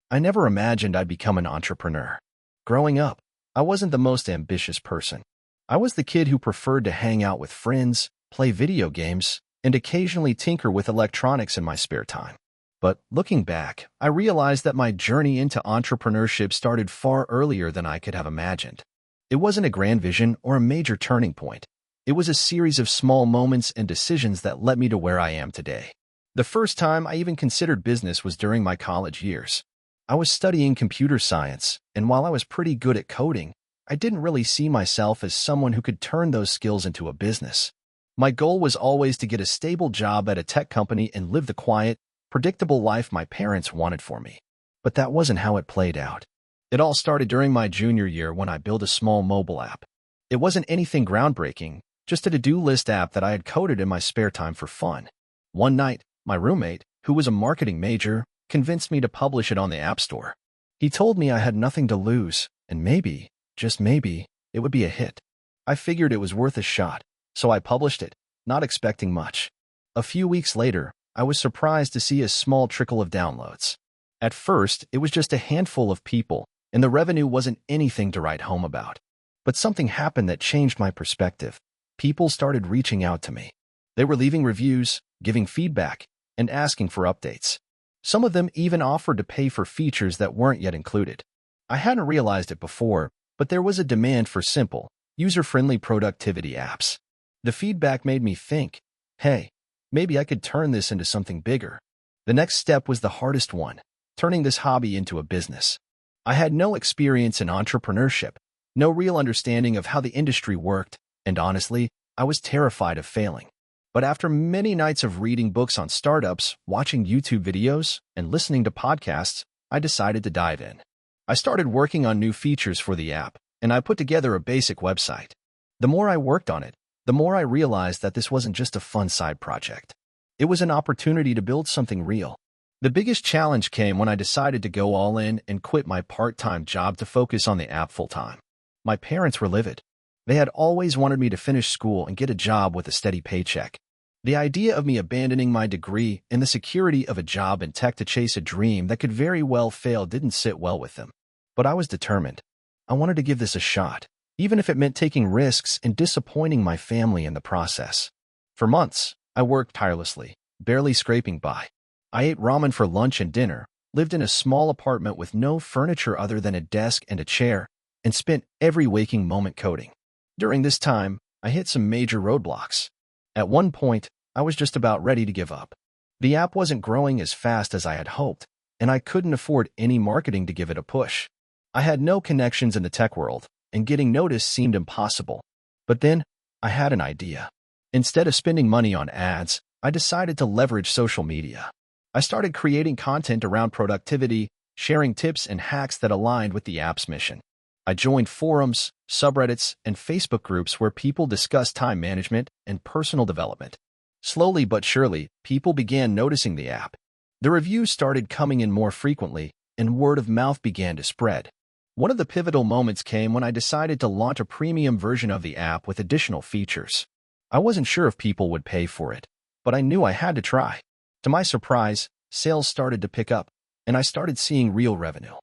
I never imagined I'd become an entrepreneur. Growing up, I wasn't the most ambitious person. I was the kid who preferred to hang out with friends, play video games, and occasionally tinker with electronics in my spare time. But looking back, I realized that my journey into entrepreneurship started far earlier than I could have imagined. It wasn't a grand vision or a major turning point. It was a series of small moments and decisions that led me to where I am today. The first time I even considered business was during my college years. I was studying computer science, and while I was pretty good at coding, I didn't really see myself as someone who could turn those skills into a business. My goal was always to get a stable job at a tech company and live the quiet, predictable life my parents wanted for me. But that wasn't how it played out. It all started during my junior year when I built a small mobile app. It wasn't anything groundbreaking, just a to-do list app that I had coded in my spare time for fun. One night, my roommate, who was a marketing major, convinced me to publish it on the App Store. He told me I had nothing to lose, and maybe, just maybe, it would be a hit. I figured it was worth a shot, so I published it, not expecting much. A few weeks later, I was surprised to see a small trickle of downloads. At first, it was just a handful of people, and the revenue wasn't anything to write home about. But something happened that changed my perspective. People started reaching out to me. They were leaving reviews, giving feedback, and asking for updates. Some of them even offered to pay for features that weren't yet included. I hadn't realized it before, but there was a demand for simple, user-friendly productivity apps. The feedback made me think, hey, maybe I could turn this into something bigger. The next step was the hardest one, turning this hobby into a business. I had no experience in entrepreneurship, no real understanding of how the industry worked, and honestly, I was terrified of failing. But after many nights of reading books on startups, watching YouTube videos, and listening to podcasts, I decided to dive in. I started working on new features for the app, and I put together a basic website. The more I worked on it, the more I realized that this wasn't just a fun side project. It was an opportunity to build something real. The biggest challenge came when I decided to go all in and quit my part-time job to focus on the app full-time. My parents were livid. They had always wanted me to finish school and get a job with a steady paycheck. The idea of me abandoning my degree and the security of a job in tech to chase a dream that could very well fail didn't sit well with them. But I was determined. I wanted to give this a shot, even if it meant taking risks and disappointing my family in the process. For months, I worked tirelessly, barely scraping by. I ate ramen for lunch and dinner, lived in a small apartment with no furniture other than a desk and a chair, and spent every waking moment coding. During this time, I hit some major roadblocks. At one point, I was just about ready to give up. The app wasn't growing as fast as I had hoped, and I couldn't afford any marketing to give it a push. I had no connections in the tech world, and getting noticed seemed impossible. But then, I had an idea. Instead of spending money on ads, I decided to leverage social media. I started creating content around productivity, sharing tips and hacks that aligned with the app's mission. I joined forums, subreddits, and Facebook groups where people discussed time management and personal development. Slowly but surely, people began noticing the app. The reviews started coming in more frequently, and word of mouth began to spread. One of the pivotal moments came when I decided to launch a premium version of the app with additional features. I wasn't sure if people would pay for it, but I knew I had to try. To my surprise, sales started to pick up, and I started seeing real revenue.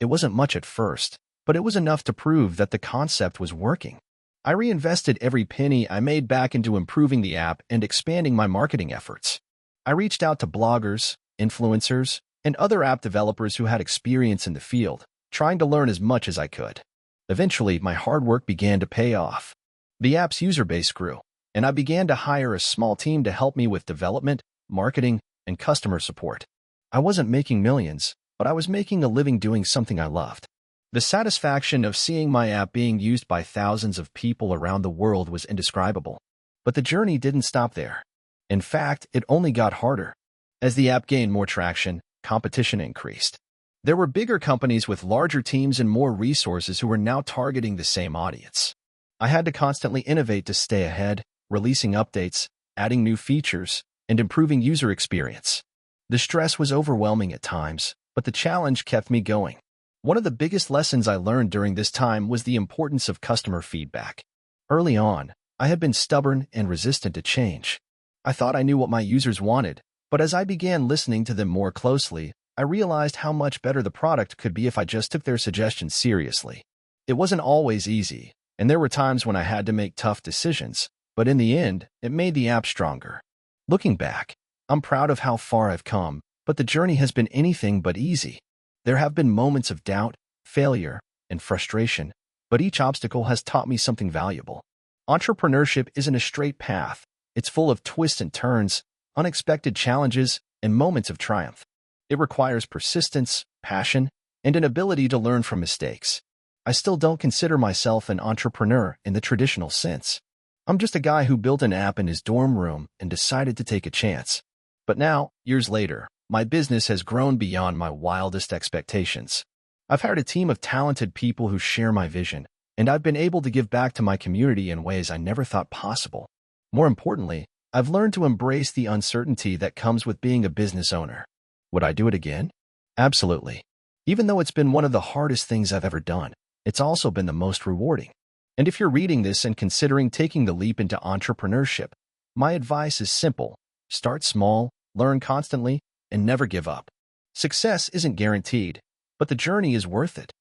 It wasn't much at first, but it was enough to prove that the concept was working. I reinvested every penny I made back into improving the app and expanding my marketing efforts. I reached out to bloggers, influencers, and other app developers who had experience in the field, trying to learn as much as I could. Eventually, my hard work began to pay off. The app's user base grew, and I began to hire a small team to help me with development, marketing, and customer support. I wasn't making millions, but I was making a living doing something I loved. The satisfaction of seeing my app being used by thousands of people around the world was indescribable. But the journey didn't stop there. In fact, it only got harder. As the app gained more traction, competition increased. There were bigger companies with larger teams and more resources who were now targeting the same audience. I had to constantly innovate to stay ahead, releasing updates, adding new features, and improving user experience. The stress was overwhelming at times, but the challenge kept me going. One of the biggest lessons I learned during this time was the importance of customer feedback. Early on, I had been stubborn and resistant to change. I thought I knew what my users wanted, but as I began listening to them more closely, I realized how much better the product could be if I just took their suggestions seriously. It wasn't always easy, and there were times when I had to make tough decisions, but in the end, it made the app stronger. Looking back, I'm proud of how far I've come, but the journey has been anything but easy. There have been moments of doubt, failure, and frustration, but each obstacle has taught me something valuable. Entrepreneurship isn't a straight path. It's full of twists and turns, unexpected challenges, and moments of triumph. It requires persistence, passion, and an ability to learn from mistakes. I still don't consider myself an entrepreneur in the traditional sense. I'm just a guy who built an app in his dorm room and decided to take a chance. But now, years later, my business has grown beyond my wildest expectations. I've hired a team of talented people who share my vision, and I've been able to give back to my community in ways I never thought possible. More importantly, I've learned to embrace the uncertainty that comes with being a business owner. Would I do it again? Absolutely. Even though it's been one of the hardest things I've ever done, it's also been the most rewarding. And if you're reading this and considering taking the leap into entrepreneurship, my advice is simple. Start small, learn constantly, and never give up. Success isn't guaranteed, but the journey is worth it.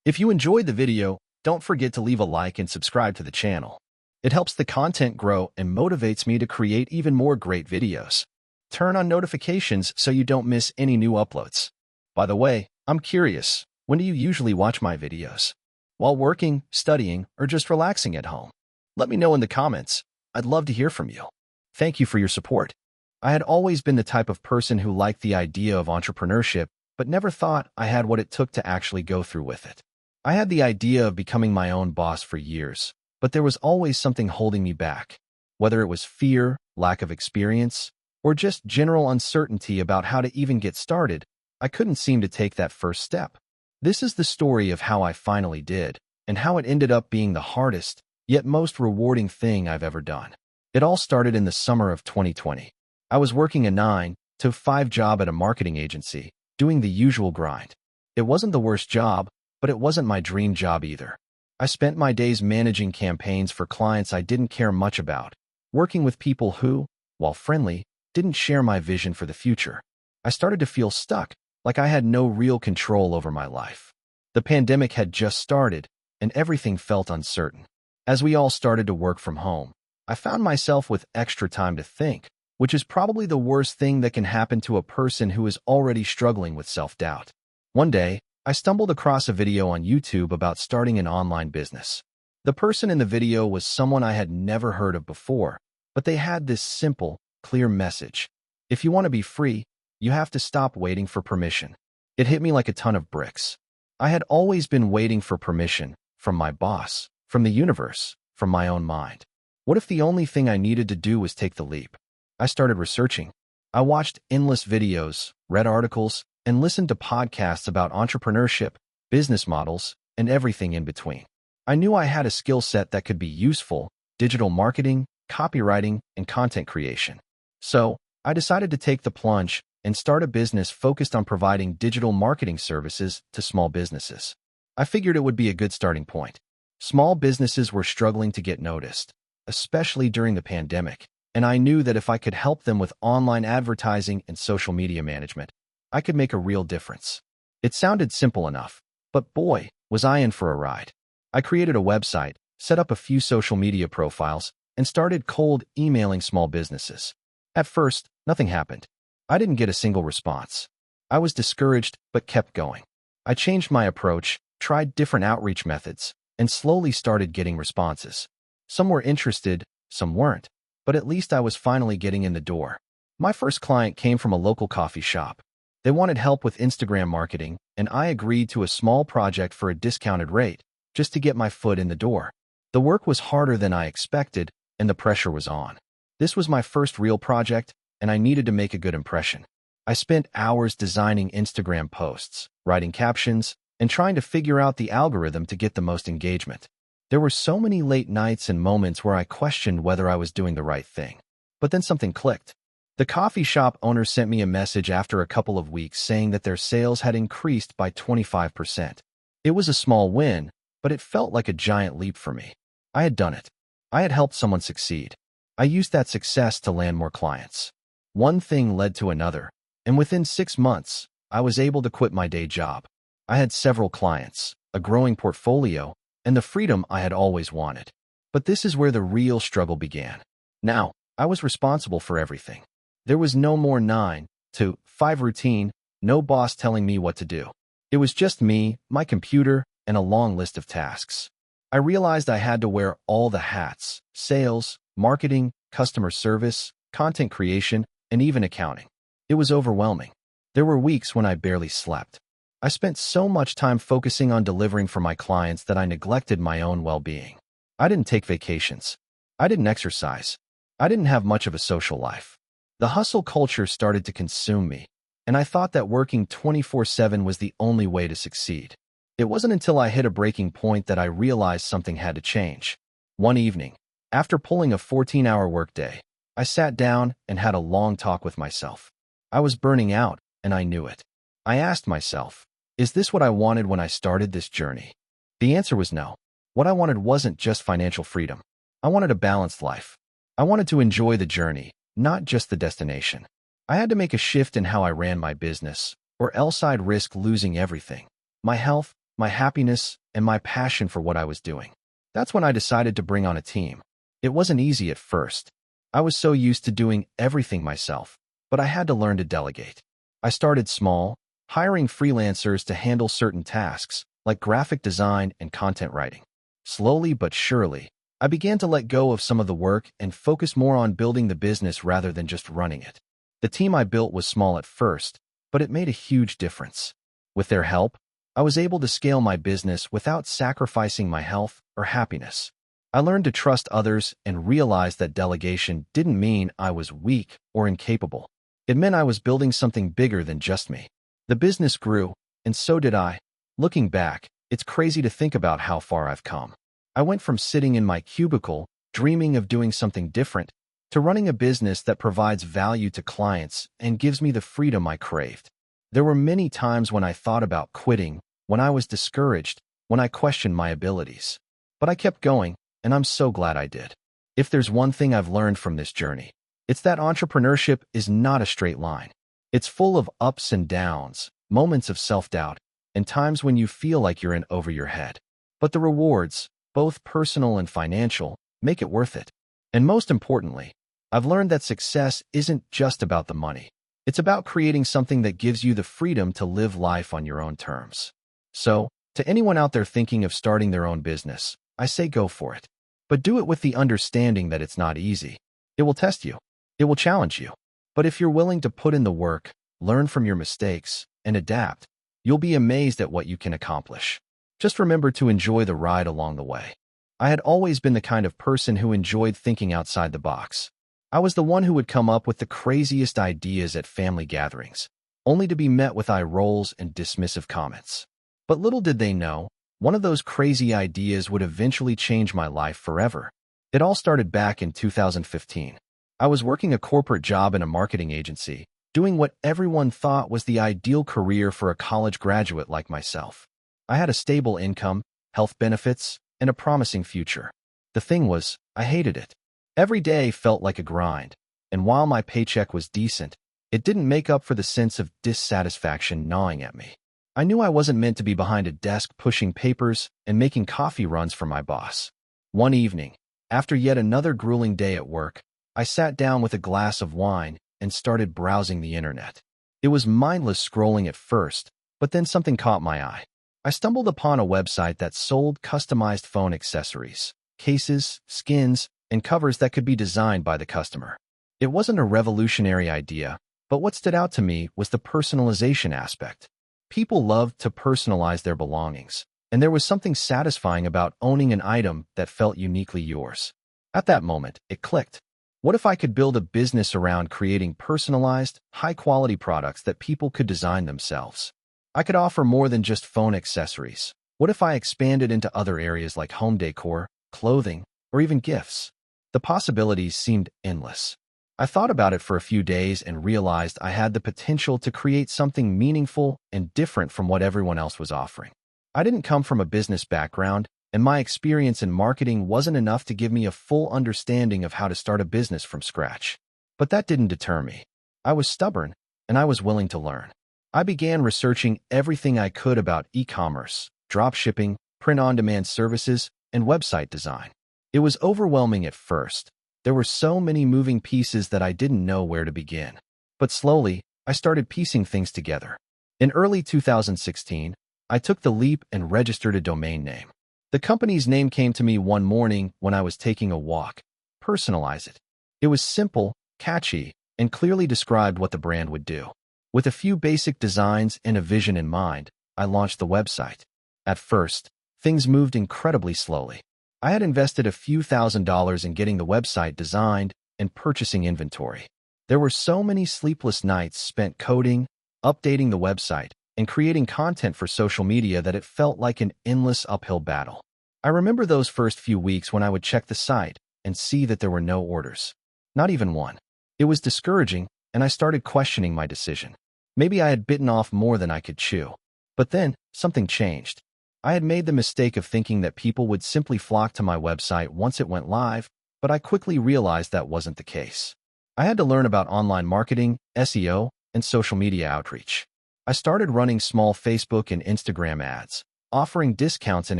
If you enjoyed the video, don't forget to leave a like and subscribe to the channel. It helps the content grow and motivates me to create even more great videos. Turn on notifications so you don't miss any new uploads. By the way, I'm curious, when do you usually watch my videos? While working, studying, or just relaxing at home? Let me know in the comments. I'd love to hear from you. Thank you for your support. I had always been the type of person who liked the idea of entrepreneurship, but never thought I had what it took to actually go through with it. I had the idea of becoming my own boss for years, but there was always something holding me back. Whether it was fear, lack of experience, or just general uncertainty about how to even get started, I couldn't seem to take that first step. This is the story of how I finally did, and how it ended up being the hardest, yet most rewarding thing I've ever done. It all started in the summer of 2020. I was working a 9-to-5 job at a marketing agency, doing the usual grind. It wasn't the worst job, but it wasn't my dream job either. I spent my days managing campaigns for clients I didn't care much about, working with people who, while friendly, didn't share my vision for the future. I started to feel stuck, like I had no real control over my life. The pandemic had just started, and everything felt uncertain. As we all started to work from home, I found myself with extra time to think, which is probably the worst thing that can happen to a person who is already struggling with self-doubt. One day, I stumbled across a video on YouTube about starting an online business. The person in the video was someone I had never heard of before, but they had this simple, clear message. If you want to be free, you have to stop waiting for permission. It hit me like a ton of bricks. I had always been waiting for permission, from my boss, from the universe, from my own mind. What if the only thing I needed to do was take the leap? I started researching. I watched endless videos, read articles, and listened to podcasts about entrepreneurship, business models, and everything in between. I knew I had a skill set that could be useful: digital marketing, copywriting, and content creation. So, I decided to take the plunge and start a business focused on providing digital marketing services to small businesses. I figured it would be a good starting point. Small businesses were struggling to get noticed, especially during the pandemic, and I knew that if I could help them with online advertising and social media management, I could make a real difference. It sounded simple enough, but boy, was I in for a ride. I created a website, set up a few social media profiles, and started cold emailing small businesses. At first, nothing happened. I didn't get a single response. I was discouraged, but kept going. I changed my approach, tried different outreach methods, and slowly started getting responses. Some were interested, some weren't, but at least I was finally getting in the door. My first client came from a local coffee shop. They wanted help with Instagram marketing, and I agreed to a small project for a discounted rate, just to get my foot in the door. The work was harder than I expected, and the pressure was on. This was my first real project, and I needed to make a good impression. I spent hours designing Instagram posts, writing captions, and trying to figure out the algorithm to get the most engagement. There were so many late nights and moments where I questioned whether I was doing the right thing. But then something clicked. The coffee shop owner sent me a message after a couple of weeks saying that their sales had increased by 25%. It was a small win, but it felt like a giant leap for me. I had done it. I had helped someone succeed. I used that success to land more clients. One thing led to another, and within 6 months, I was able to quit my day job. I had several clients, a growing portfolio, and the freedom I had always wanted. But this is where the real struggle began. Now, I was responsible for everything. There was no more 9 to 5 routine, no boss telling me what to do. It was just me, my computer, and a long list of tasks. I realized I had to wear all the hats: sales, marketing, customer service, content creation, and even accounting. It was overwhelming. There were weeks when I barely slept. I spent so much time focusing on delivering for my clients that I neglected my own well-being. I didn't take vacations. I didn't exercise. I didn't have much of a social life. The hustle culture started to consume me, and I thought that working 24/7 was the only way to succeed. It wasn't until I hit a breaking point that I realized something had to change. One evening, after pulling a 14-hour workday, I sat down and had a long talk with myself. I was burning out, and I knew it. I asked myself, is this what I wanted when I started this journey? The answer was no. What I wanted wasn't just financial freedom. I wanted a balanced life. I wanted to enjoy the journey, not just the destination. I had to make a shift in how I ran my business, or else I'd risk losing everything: my health, my happiness, and my passion for what I was doing. That's when I decided to bring on a team. It wasn't easy at first. I was so used to doing everything myself, but I had to learn to delegate. I started small, hiring freelancers to handle certain tasks, like graphic design and content writing. Slowly but surely, I began to let go of some of the work and focus more on building the business rather than just running it. The team I built was small at first, but it made a huge difference. With their help, I was able to scale my business without sacrificing my health or happiness. I learned to trust others and realized that delegation didn't mean I was weak or incapable. It meant I was building something bigger than just me. The business grew, and so did I. Looking back, it's crazy to think about how far I've come. I went from sitting in my cubicle, dreaming of doing something different, to running a business that provides value to clients and gives me the freedom I craved. There were many times when I thought about quitting, when I was discouraged, when I questioned my abilities. But I kept going, and I'm so glad I did. If there's one thing I've learned from this journey, it's that entrepreneurship is not a straight line. It's full of ups and downs, moments of self-doubt, and times when you feel like you're in over your head. But the rewards, both personal and financial, make it worth it. And most importantly, I've learned that success isn't just about the money. It's about creating something that gives you the freedom to live life on your own terms. So, to anyone out there thinking of starting their own business, I say go for it. But do it with the understanding that it's not easy. It will test you. It will challenge you. But if you're willing to put in the work, learn from your mistakes, and adapt, you'll be amazed at what you can accomplish. Just remember to enjoy the ride along the way. I had always been the kind of person who enjoyed thinking outside the box. I was the one who would come up with the craziest ideas at family gatherings, only to be met with eye rolls and dismissive comments. But little did they know, one of those crazy ideas would eventually change my life forever. It all started back in 2015. I was working a corporate job in a marketing agency, doing what everyone thought was the ideal career for a college graduate like myself. I had a stable income, health benefits, and a promising future. The thing was, I hated it. Every day felt like a grind, and while my paycheck was decent, it didn't make up for the sense of dissatisfaction gnawing at me. I knew I wasn't meant to be behind a desk pushing papers and making coffee runs for my boss. One evening, after yet another grueling day at work, I sat down with a glass of wine and started browsing the internet. It was mindless scrolling at first, but then something caught my eye. I stumbled upon a website that sold customized phone accessories, cases, skins, and covers that could be designed by the customer. It wasn't a revolutionary idea, but what stood out to me was the personalization aspect. People loved to personalize their belongings, and there was something satisfying about owning an item that felt uniquely yours. At that moment, it clicked. What if I could build a business around creating personalized, high-quality products that people could design themselves? I could offer more than just phone accessories. What if I expanded into other areas like home decor, clothing, or even gifts? The possibilities seemed endless. I thought about it for a few days and realized I had the potential to create something meaningful and different from what everyone else was offering. I didn't come from a business background, and my experience in marketing wasn't enough to give me a full understanding of how to start a business from scratch. But that didn't deter me. I was stubborn, and I was willing to learn. I began researching everything I could about e-commerce, dropshipping, print-on-demand services, and website design. It was overwhelming at first. There were so many moving pieces that I didn't know where to begin. But slowly, I started piecing things together. In early 2016, I took the leap and registered a domain name. The company's name came to me one morning when I was taking a walk. Personalize it. It was simple, catchy, and clearly described what the brand would do. With a few basic designs and a vision in mind, I launched the website. At first, things moved incredibly slowly. I had invested a few $1,000s in getting the website designed and purchasing inventory. There were so many sleepless nights spent coding, updating the website, and creating content for social media that it felt like an endless uphill battle. I remember those first few weeks when I would check the site and see that there were no orders. Not even one. It was discouraging, and I started questioning my decision. Maybe I had bitten off more than I could chew. But then, something changed. I had made the mistake of thinking that people would simply flock to my website once it went live, but I quickly realized that wasn't the case. I had to learn about online marketing, SEO, and social media outreach. I started running small Facebook and Instagram ads, offering discounts in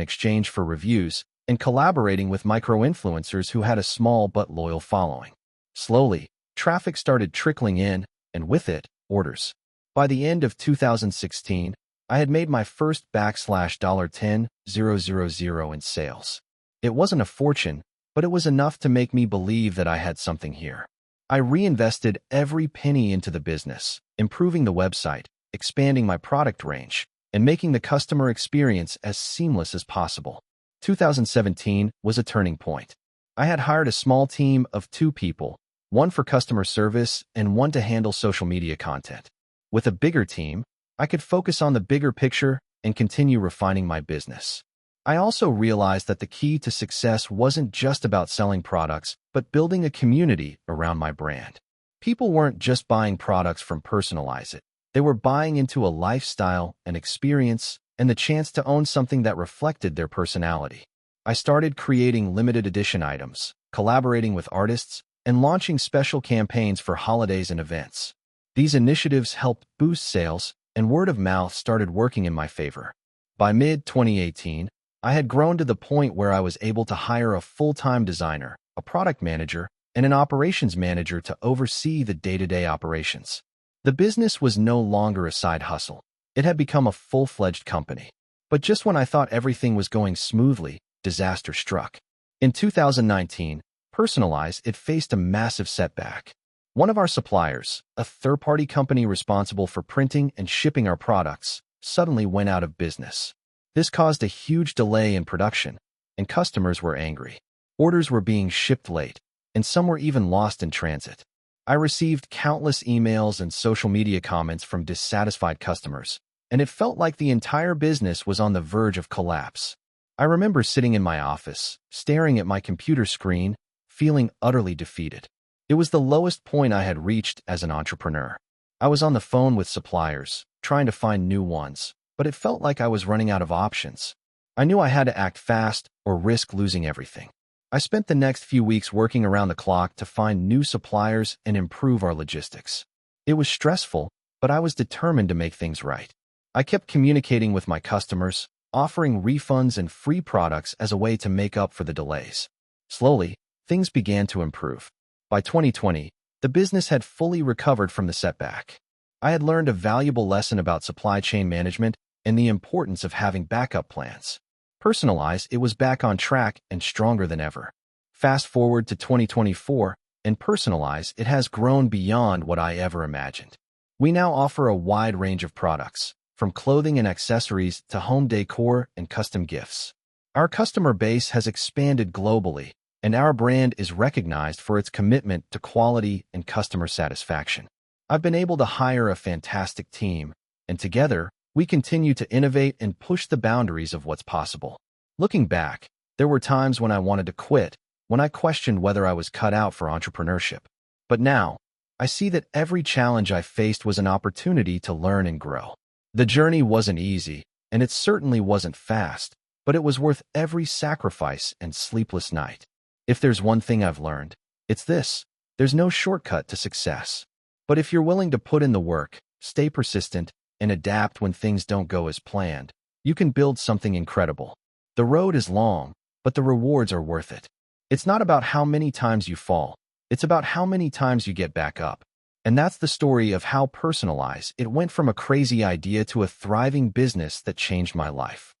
exchange for reviews, and collaborating with micro-influencers who had a small but loyal following. Slowly, traffic started trickling in, and with it, orders. By the end of 2016, I had made my first $10,000 in sales. It wasn't a fortune, but it was enough to make me believe that I had something here. I reinvested every penny into the business, improving the website, expanding my product range, and making the customer experience as seamless as possible. 2017 was a turning point. I had hired a small team of 2 people, one for customer service and one to handle social media content. With a bigger team, I could focus on the bigger picture and continue refining my business. I also realized that the key to success wasn't just about selling products, but building a community around my brand. People weren't just buying products from Personalize It. They were buying into a lifestyle, an experience, and the chance to own something that reflected their personality. I started creating limited edition items, collaborating with artists, and launching special campaigns for holidays and events. These initiatives helped boost sales, and word of mouth started working in my favor. By mid-2018, I had grown to the point where I was able to hire a full-time designer, a product manager, and an operations manager to oversee the day-to-day operations. The business was no longer a side hustle. It had become a full-fledged company. But just when I thought everything was going smoothly, disaster struck. In 2019, Personalize It faced a massive setback. One of our suppliers, a third-party company responsible for printing and shipping our products, suddenly went out of business. This caused a huge delay in production, and customers were angry. Orders were being shipped late, and some were even lost in transit. I received countless emails and social media comments from dissatisfied customers, and it felt like the entire business was on the verge of collapse. I remember sitting in my office, staring at my computer screen, feeling utterly defeated. It was the lowest point I had reached as an entrepreneur. I was on the phone with suppliers, trying to find new ones, but it felt like I was running out of options. I knew I had to act fast or risk losing everything. I spent the next few weeks working around the clock to find new suppliers and improve our logistics. It was stressful, but I was determined to make things right. I kept communicating with my customers, offering refunds and free products as a way to make up for the delays. Slowly, things began to improve. By 2020, the business had fully recovered from the setback. I had learned a valuable lesson about supply chain management and the importance of having backup plans. Personalize It was back on track and stronger than ever. Fast forward to 2024, and Personalize It has grown beyond what I ever imagined. We now offer a wide range of products, from clothing and accessories to home decor and custom gifts. Our customer base has expanded globally, and our brand is recognized for its commitment to quality and customer satisfaction. I've been able to hire a fantastic team, and together, we continue to innovate and push the boundaries of what's possible. Looking back, there were times when I wanted to quit, when I questioned whether I was cut out for entrepreneurship. But now, I see that every challenge I faced was an opportunity to learn and grow. The journey wasn't easy, and it certainly wasn't fast, but it was worth every sacrifice and sleepless night. If there's one thing I've learned, it's this: there's no shortcut to success. But if you're willing to put in the work, stay persistent, and adapt when things don't go as planned, you can build something incredible. The road is long, but the rewards are worth it. It's not about how many times you fall. It's about how many times you get back up. And that's the story of how Personalize. It went from a crazy idea to a thriving business that changed my life.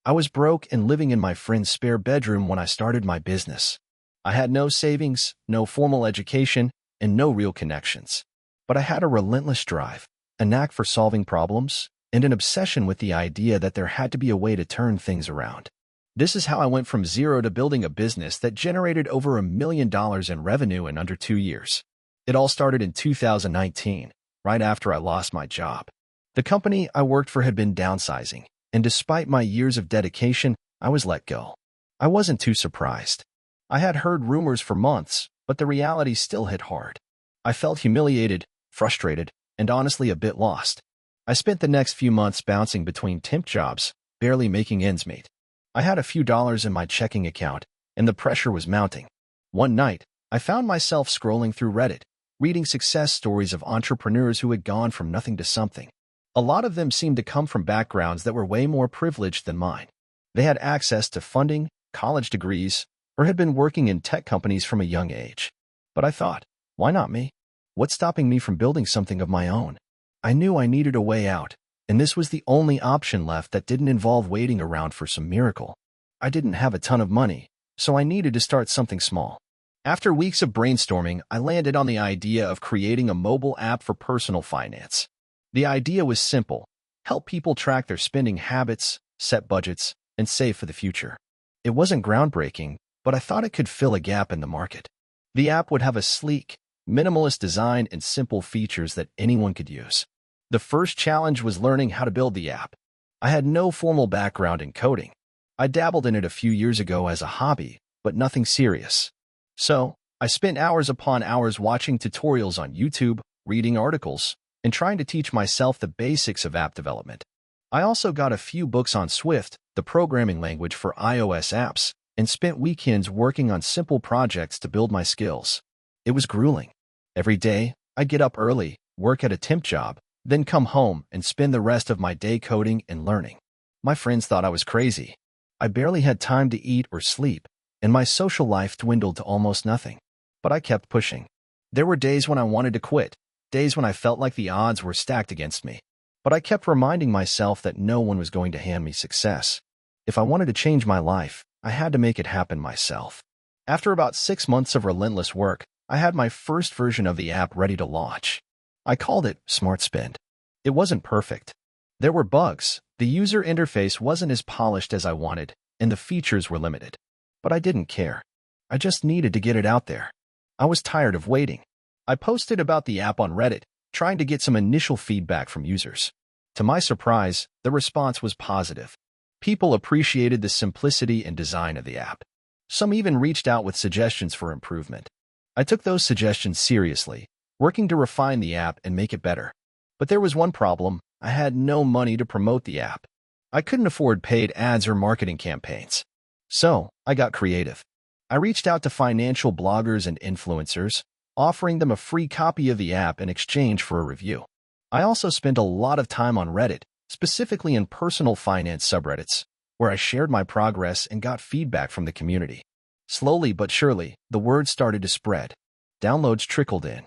I was broke and living in my friend's spare bedroom when I started my business. I had no savings, no formal education, and no real connections. But I had a relentless drive, a knack for solving problems, and an obsession with the idea that there had to be a way to turn things around. This is how I went from zero to building a business that generated over $1 million in revenue in under 2 years. It all started in 2019, right after I lost my job. The company I worked for had been downsizing, and despite my years of dedication, I was let go. I wasn't too surprised. I had heard rumors for months, but the reality still hit hard. I felt humiliated, frustrated, and honestly a bit lost. I spent the next few months bouncing between temp jobs, barely making ends meet. I had a few dollars in my checking account, and the pressure was mounting. One night, I found myself scrolling through Reddit, reading success stories of entrepreneurs who had gone from nothing to something. A lot of them seemed to come from backgrounds that were way more privileged than mine. They had access to funding, college degrees, or had been working in tech companies from a young age. But I thought, why not me? What's stopping me from building something of my own? I knew I needed a way out, and this was the only option left that didn't involve waiting around for some miracle. I didn't have a ton of money, so I needed to start something small. After weeks of brainstorming, I landed on the idea of creating a mobile app for personal finance. The idea was simple: help people track their spending habits, set budgets, and save for the future. It wasn't groundbreaking, but I thought it could fill a gap in the market. The app would have a sleek, minimalist design and simple features that anyone could use. The first challenge was learning how to build the app. I had no formal background in coding. I dabbled in it a few years ago as a hobby, but nothing serious. So, I spent hours upon hours watching tutorials on YouTube, reading articles, and trying to teach myself the basics of app development. I also got a few books on Swift, the programming language for iOS apps, and spent weekends working on simple projects to build my skills. It was grueling. Every day, I'd get up early, work at a temp job, then come home and spend the rest of my day coding and learning. My friends thought I was crazy. I barely had time to eat or sleep, and my social life dwindled to almost nothing. But I kept pushing. There were days when I wanted to quit, days when I felt like the odds were stacked against me. But I kept reminding myself that no one was going to hand me success. If I wanted to change my life, I had to make it happen myself. After about 6 months of relentless work, I had my first version of the app ready to launch. I called it Smart Spend. It wasn't perfect. There were bugs, the user interface wasn't as polished as I wanted, and the features were limited. But I didn't care. I just needed to get it out there. I was tired of waiting. I posted about the app on Reddit, trying to get some initial feedback from users. To my surprise, the response was positive. People appreciated the simplicity and design of the app. Some even reached out with suggestions for improvement. I took those suggestions seriously, working to refine the app and make it better. But there was one problem: I had no money to promote the app. I couldn't afford paid ads or marketing campaigns. So, I got creative. I reached out to financial bloggers and influencers, offering them a free copy of the app in exchange for a review. I also spent a lot of time on Reddit, specifically in personal finance subreddits, where I shared my progress and got feedback from the community. Slowly but surely, the word started to spread. Downloads trickled in.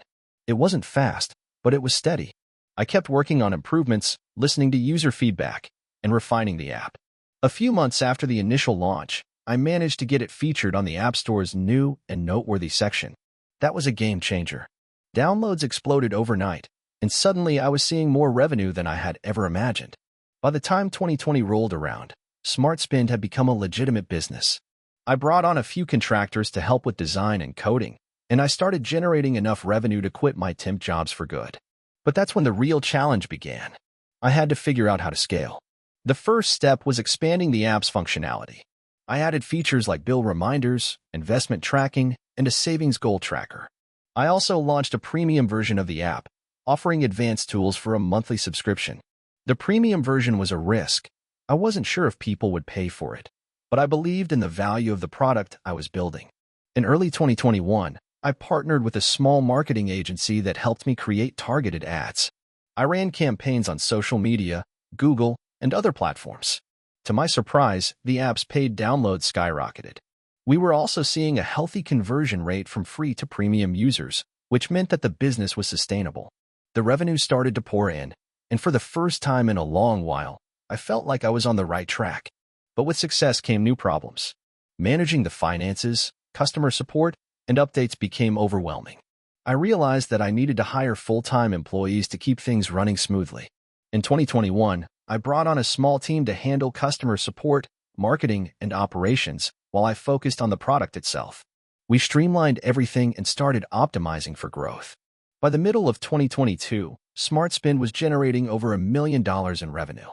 It wasn't fast, but it was steady. I kept working on improvements, listening to user feedback, and refining the app. A few months after the initial launch, I managed to get it featured on the App Store's new and noteworthy section. That was a game changer. Downloads exploded overnight, and suddenly I was seeing more revenue than I had ever imagined. By the time 2020 rolled around, SmartSpend had become a legitimate business. I brought on a few contractors to help with design and coding, and I started generating enough revenue to quit my temp jobs for good. But that's when the real challenge began. I had to figure out how to scale. The first step was expanding the app's functionality. I added features like bill reminders, investment tracking, and a savings goal tracker. I also launched a premium version of the app, offering advanced tools for a monthly subscription. The premium version was a risk. I wasn't sure if people would pay for it, but I believed in the value of the product I was building. In early 2021, I partnered with a small marketing agency that helped me create targeted ads. I ran campaigns on social media, Google, and other platforms. To my surprise, the app's paid downloads skyrocketed. We were also seeing a healthy conversion rate from free to premium users, which meant that the business was sustainable. The revenue started to pour in, and for the first time in a long while, I felt like I was on the right track. But with success came new problems. Managing the finances, customer support, and updates became overwhelming. I realized that I needed to hire full-time employees to keep things running smoothly. In 2021, I brought on a small team to handle customer support, marketing, and operations while I focused on the product itself. We streamlined everything and started optimizing for growth. By the middle of 2022, SmartSpend was generating over $1 million in revenue.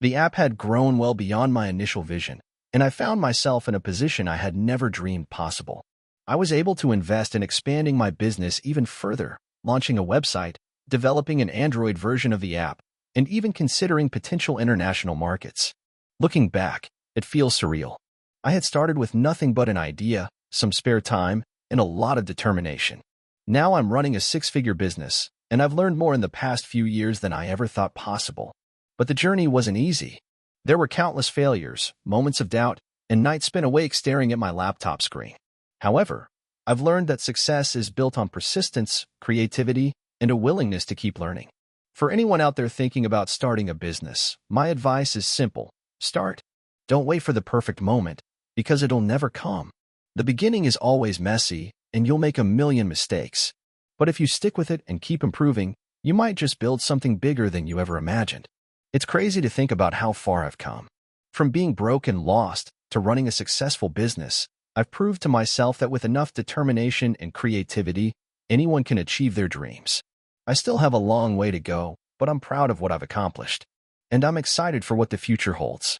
The app had grown well beyond my initial vision, and I found myself in a position I had never dreamed possible. I was able to invest in expanding my business even further, launching a website, developing an Android version of the app, and even considering potential international markets. Looking back, it feels surreal. I had started with nothing but an idea, some spare time, and a lot of determination. Now I'm running a six-figure business, and I've learned more in the past few years than I ever thought possible. But the journey wasn't easy. There were countless failures, moments of doubt, and nights spent awake staring at my laptop screen. However, I've learned that success is built on persistence, creativity, and a willingness to keep learning. For anyone out there thinking about starting a business, my advice is simple. Start. Don't wait for the perfect moment, because it'll never come. The beginning is always messy, and you'll make a million mistakes. But if you stick with it and keep improving, you might just build something bigger than you ever imagined. It's crazy to think about how far I've come. From being broke and lost to running a successful business, I've proved to myself that with enough determination and creativity, anyone can achieve their dreams. I still have a long way to go, but I'm proud of what I've accomplished. And I'm excited for what the future holds.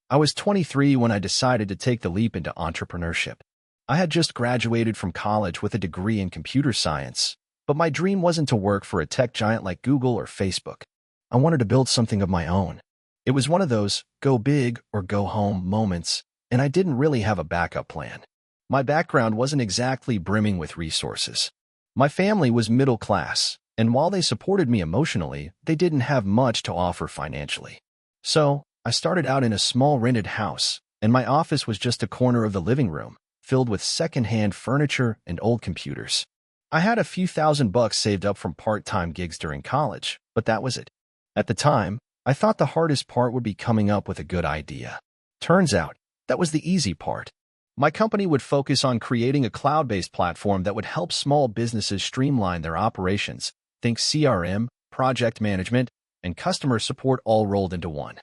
I was 23 when I decided to take the leap into entrepreneurship. I had just graduated from college with a degree in computer science, but my dream wasn't to work for a tech giant like Google or Facebook. I wanted to build something of my own. It was one of those go big or go home moments, and I didn't really have a backup plan. My background wasn't exactly brimming with resources. My family was middle class, and while they supported me emotionally, they didn't have much to offer financially. So, I started out in a small rented house, and my office was just a corner of the living room, filled with secondhand furniture and old computers. I had a few $1,000s saved up from part-time gigs during college, but that was it. At the time, I thought the hardest part would be coming up with a good idea. Turns out, that was the easy part. My company would focus on creating a cloud-based platform that would help small businesses streamline their operations. Think CRM, project management, and customer support all rolled into one,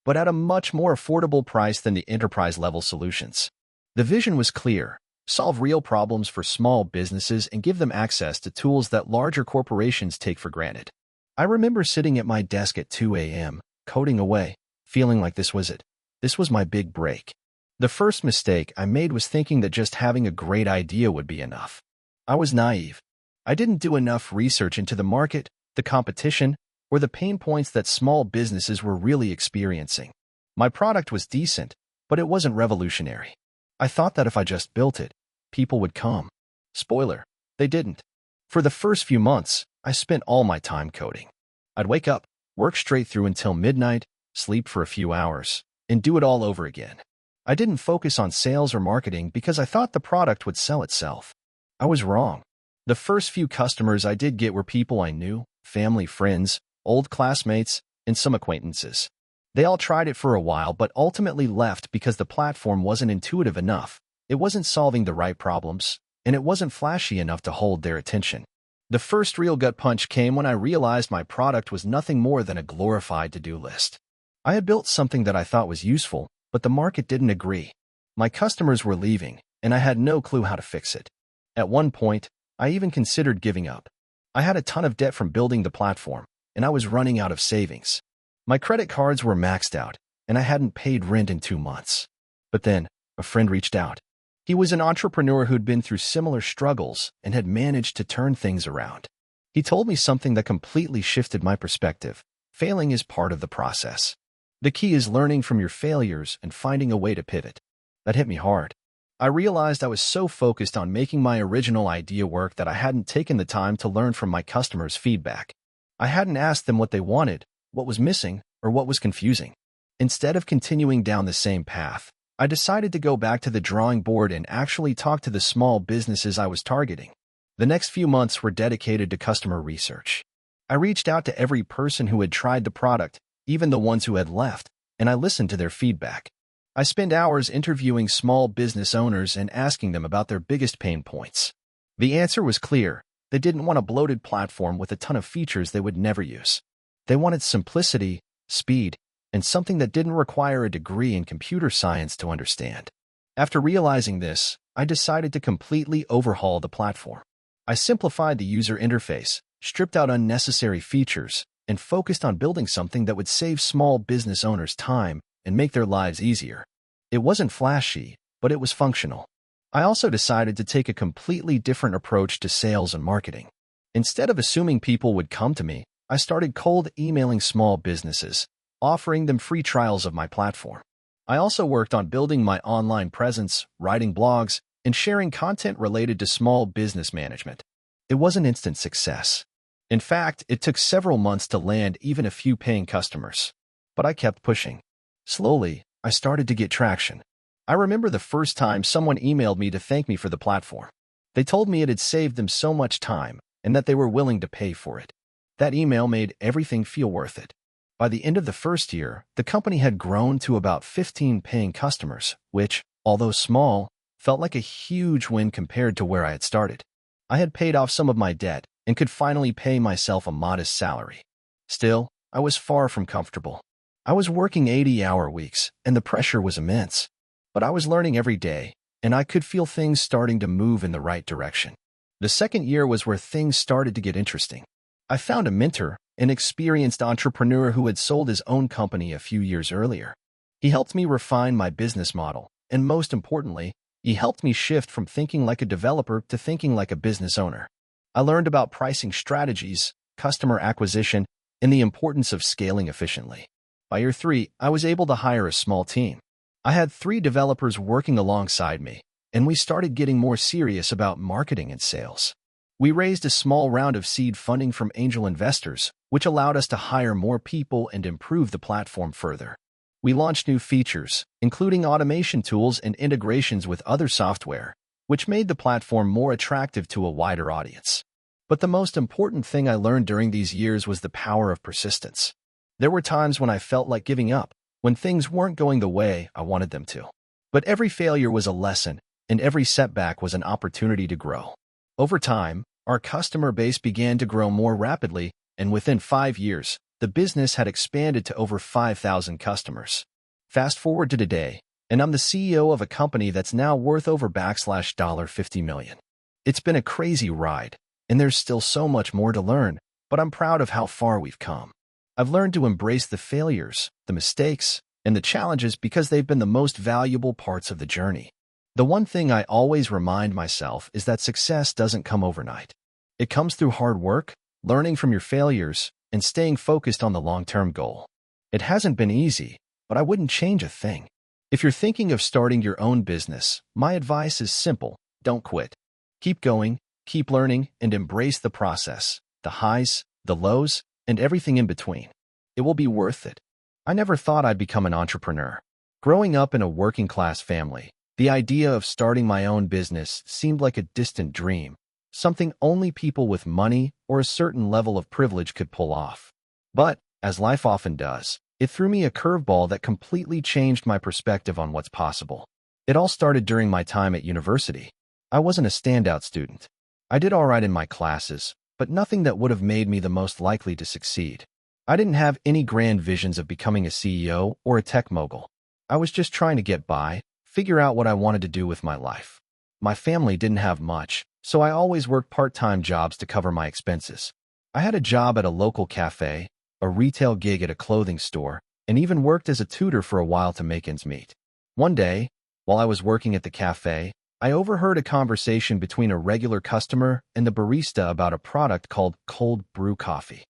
but at a much more affordable price than the enterprise-level solutions. The vision was clear: solve real problems for small businesses and give them access to tools that larger corporations take for granted. I remember sitting at my desk at 2 a.m., coding away, feeling like this was it. This was my big break. The first mistake I made was thinking that just having a great idea would be enough. I was naive. I didn't do enough research into the market, the competition, or the pain points that small businesses were really experiencing. My product was decent, but it wasn't revolutionary. I thought that if I just built it, people would come. Spoiler, they didn't. For the first few months, I spent all my time coding. I'd wake up, work straight through until midnight, sleep for a few hours, and do it all over again. I didn't focus on sales or marketing because I thought the product would sell itself. I was wrong. The first few customers I did get were people I knew, family, friends, old classmates, and some acquaintances. They all tried it for a while but ultimately left because the platform wasn't intuitive enough, it wasn't solving the right problems, and it wasn't flashy enough to hold their attention. The first real gut punch came when I realized my product was nothing more than a glorified to-do list. I had built something that I thought was useful, but the market didn't agree. My customers were leaving, and I had no clue how to fix it. At one point, I even considered giving up. I had a ton of debt from building the platform, and I was running out of savings. My credit cards were maxed out, and I hadn't paid rent in 2 months. But then, a friend reached out. He was an entrepreneur who'd been through similar struggles and had managed to turn things around. He told me something that completely shifted my perspective. Failing is part of the process. The key is learning from your failures and finding a way to pivot. That hit me hard. I realized I was so focused on making my original idea work that I hadn't taken the time to learn from my customers' feedback. I hadn't asked them what they wanted, what was missing, or what was confusing. Instead of continuing down the same path, I decided to go back to the drawing board and actually talk to the small businesses I was targeting. The next few months were dedicated to customer research. I reached out to every person who had tried the product, even the ones who had left, and I listened to their feedback. I spent hours interviewing small business owners and asking them about their biggest pain points. The answer was clear. They didn't want a bloated platform with a ton of features they would never use. They wanted simplicity, speed, and something that didn't require a degree in computer science to understand. After realizing this, I decided to completely overhaul the platform. I simplified the user interface, stripped out unnecessary features, and focused on building something that would save small business owners time and make their lives easier. It wasn't flashy, but it was functional. I also decided to take a completely different approach to sales and marketing. Instead of assuming people would come to me, I started cold emailing small businesses, offering them free trials of my platform. I also worked on building my online presence, writing blogs, and sharing content related to small business management. It was an instant success. In fact, it took several months to land even a few paying customers. But I kept pushing. Slowly, I started to get traction. I remember the first time someone emailed me to thank me for the platform. They told me it had saved them so much time and that they were willing to pay for it. That email made everything feel worth it. By the end of the first year, the company had grown to about 15 paying customers, which, although small, felt like a huge win compared to where I had started. I had paid off some of my debt and could finally pay myself a modest salary. Still, I was far from comfortable. I was working 80-hour weeks, and the pressure was immense. But I was learning every day, and I could feel things starting to move in the right direction. The second year was where things started to get interesting. I found a mentor, an experienced entrepreneur who had sold his own company a few years earlier. He helped me refine my business model, and most importantly, he helped me shift from thinking like a developer to thinking like a business owner. I learned about pricing strategies, customer acquisition, and the importance of scaling efficiently. By year 3, I was able to hire a small team. I had 3 developers working alongside me, and we started getting more serious about marketing and sales. We raised a small round of seed funding from angel investors, which allowed us to hire more people and improve the platform further. We launched new features, including automation tools and integrations with other software, which made the platform more attractive to a wider audience. But the most important thing I learned during these years was the power of persistence. There were times when I felt like giving up, when things weren't going the way I wanted them to. But every failure was a lesson, and every setback was an opportunity to grow. Over time, our customer base began to grow more rapidly, and within 5 years, the business had expanded to over 5,000 customers. Fast forward to today, and I'm the CEO of a company that's now worth over $50 million. It's been a crazy ride, and there's still so much more to learn, but I'm proud of how far we've come. I've learned to embrace the failures, the mistakes, and the challenges because they've been the most valuable parts of the journey. The one thing I always remind myself is that success doesn't come overnight. It comes through hard work, learning from your failures, and staying focused on the long-term goal. It hasn't been easy, but I wouldn't change a thing. If you're thinking of starting your own business, my advice is simple: don't quit. Keep going, keep learning, and embrace the process, the highs, the lows, and everything in between. It will be worth it. I never thought I'd become an entrepreneur. Growing up in a working-class family, the idea of starting my own business seemed like a distant dream, something only people with money or a certain level of privilege could pull off. But, as life often does, it threw me a curveball that completely changed my perspective on what's possible. It all started during my time at university. I wasn't a standout student. I did all right in my classes, but nothing that would have made me the most likely to succeed. I didn't have any grand visions of becoming a CEO or a tech mogul. I was just trying to get by, figure out what I wanted to do with my life. My family didn't have much, so I always worked part-time jobs to cover my expenses. I had a job at a local cafe, a retail gig at a clothing store, and even worked as a tutor for a while to make ends meet. One day, while I was working at the cafe, I overheard a conversation between a regular customer and the barista about a product called cold brew coffee.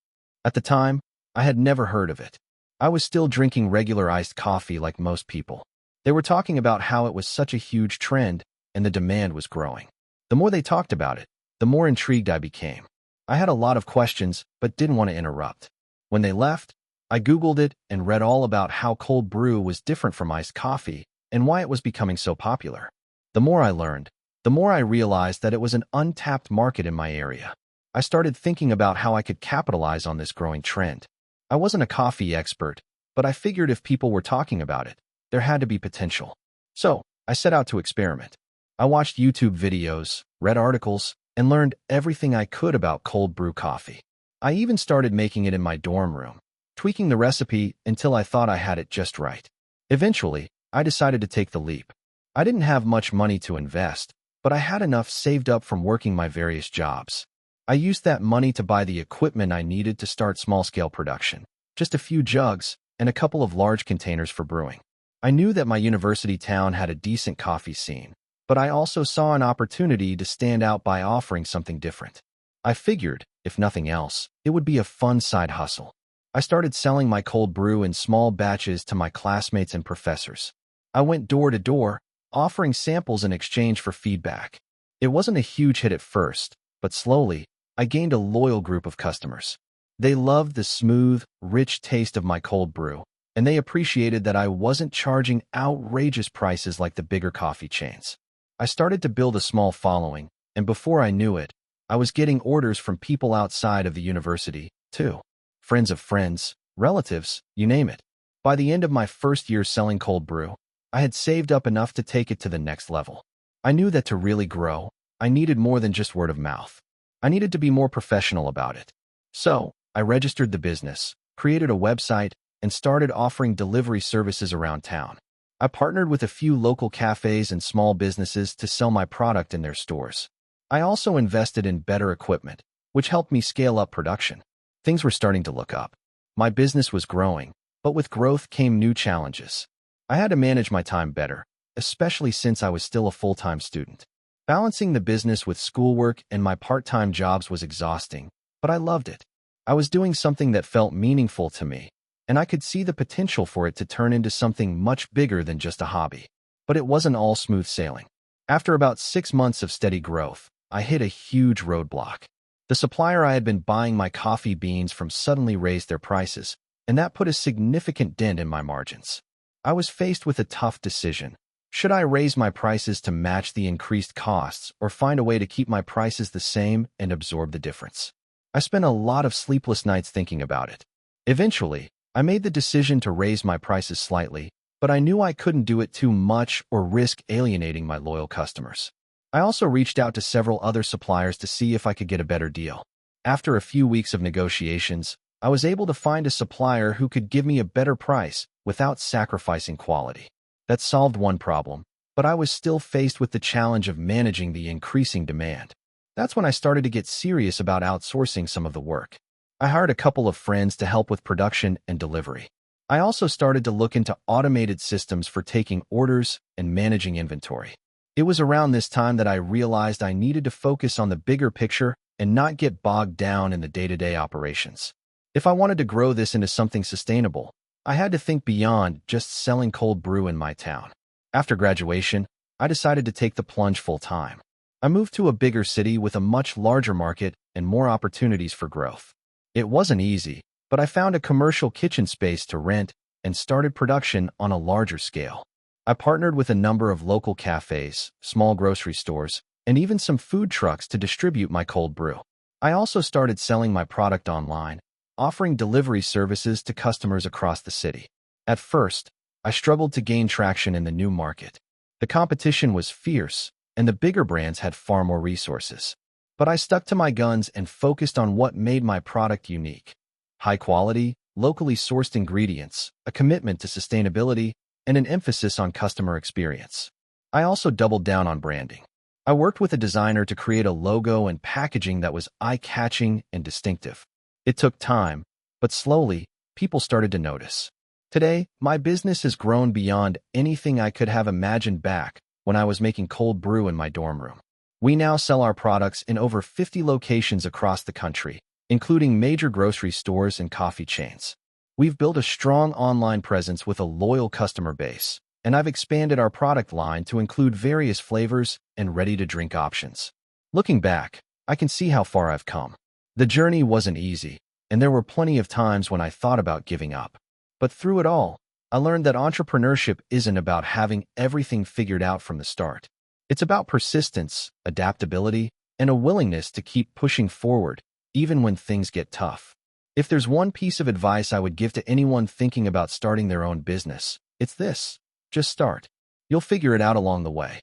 At the time, I had never heard of it. I was still drinking regular iced coffee like most people. They were talking about how it was such a huge trend and the demand was growing. The more they talked about it, the more intrigued I became. I had a lot of questions, but didn't want to interrupt. When they left, I Googled it and read all about how cold brew was different from iced coffee and why it was becoming so popular. The more I learned, the more I realized that it was an untapped market in my area. I started thinking about how I could capitalize on this growing trend. I wasn't a coffee expert, but I figured if people were talking about it, there had to be potential. So, I set out to experiment. I watched YouTube videos, read articles, and learned everything I could about cold brew coffee. I even started making it in my dorm room, tweaking the recipe until I thought I had it just right. Eventually, I decided to take the leap. I didn't have much money to invest, but I had enough saved up from working my various jobs. I used that money to buy the equipment I needed to start small-scale production, just a few jugs and a couple of large containers for brewing. I knew that my university town had a decent coffee scene, but I also saw an opportunity to stand out by offering something different. I figured, if nothing else, it would be a fun side hustle. I started selling my cold brew in small batches to my classmates and professors. I went door to door, offering samples in exchange for feedback. It wasn't a huge hit at first, but slowly, I gained a loyal group of customers. They loved the smooth, rich taste of my cold brew, and they appreciated that I wasn't charging outrageous prices like the bigger coffee chains. I started to build a small following, and before I knew it, I was getting orders from people outside of the university, too. Friends of friends, relatives, you name it. By the end of my first year selling cold brew, I had saved up enough to take it to the next level. I knew that to really grow, I needed more than just word of mouth. I needed to be more professional about it. So, I registered the business, created a website, and started offering delivery services around town. I partnered with a few local cafes and small businesses to sell my product in their stores. I also invested in better equipment, which helped me scale up production. Things were starting to look up. My business was growing, but with growth came new challenges. I had to manage my time better, especially since I was still a full-time student. Balancing the business with schoolwork and my part-time jobs was exhausting, but I loved it. I was doing something that felt meaningful to me, and I could see the potential for it to turn into something much bigger than just a hobby. But it wasn't all smooth sailing. After about 6 months of steady growth, I hit a huge roadblock. The supplier I had been buying my coffee beans from suddenly raised their prices, and that put a significant dent in my margins. I was faced with a tough decision. Should I raise my prices to match the increased costs or find a way to keep my prices the same and absorb the difference? I spent a lot of sleepless nights thinking about it. Eventually, I made the decision to raise my prices slightly, but I knew I couldn't do it too much or risk alienating my loyal customers. I also reached out to several other suppliers to see if I could get a better deal. After a few weeks of negotiations, I was able to find a supplier who could give me a better price without sacrificing quality. That solved one problem, but I was still faced with the challenge of managing the increasing demand. That's when I started to get serious about outsourcing some of the work. I hired a couple of friends to help with production and delivery. I also started to look into automated systems for taking orders and managing inventory. It was around this time that I realized I needed to focus on the bigger picture and not get bogged down in the day-to-day operations. If I wanted to grow this into something sustainable, I had to think beyond just selling cold brew in my town. After graduation, I decided to take the plunge full-time. I moved to a bigger city with a much larger market and more opportunities for growth. It wasn't easy, but I found a commercial kitchen space to rent and started production on a larger scale. I partnered with a number of local cafes, small grocery stores, and even some food trucks to distribute my cold brew. I also started selling my product online, offering delivery services to customers across the city. At first, I struggled to gain traction in the new market. The competition was fierce, and the bigger brands had far more resources. But I stuck to my guns and focused on what made my product unique. High quality, locally sourced ingredients, a commitment to sustainability, and an emphasis on customer experience. I also doubled down on branding. I worked with a designer to create a logo and packaging that was eye-catching and distinctive. It took time, but slowly, people started to notice. Today, my business has grown beyond anything I could have imagined back when I was making cold brew in my dorm room. We now sell our products in over 50 locations across the country, including major grocery stores and coffee chains. We've built a strong online presence with a loyal customer base, and I've expanded our product line to include various flavors and ready-to-drink options. Looking back, I can see how far I've come. The journey wasn't easy, and there were plenty of times when I thought about giving up. But through it all, I learned that entrepreneurship isn't about having everything figured out from the start. It's about persistence, adaptability, and a willingness to keep pushing forward, even when things get tough. If there's one piece of advice I would give to anyone thinking about starting their own business, it's this: just start. You'll figure it out along the way.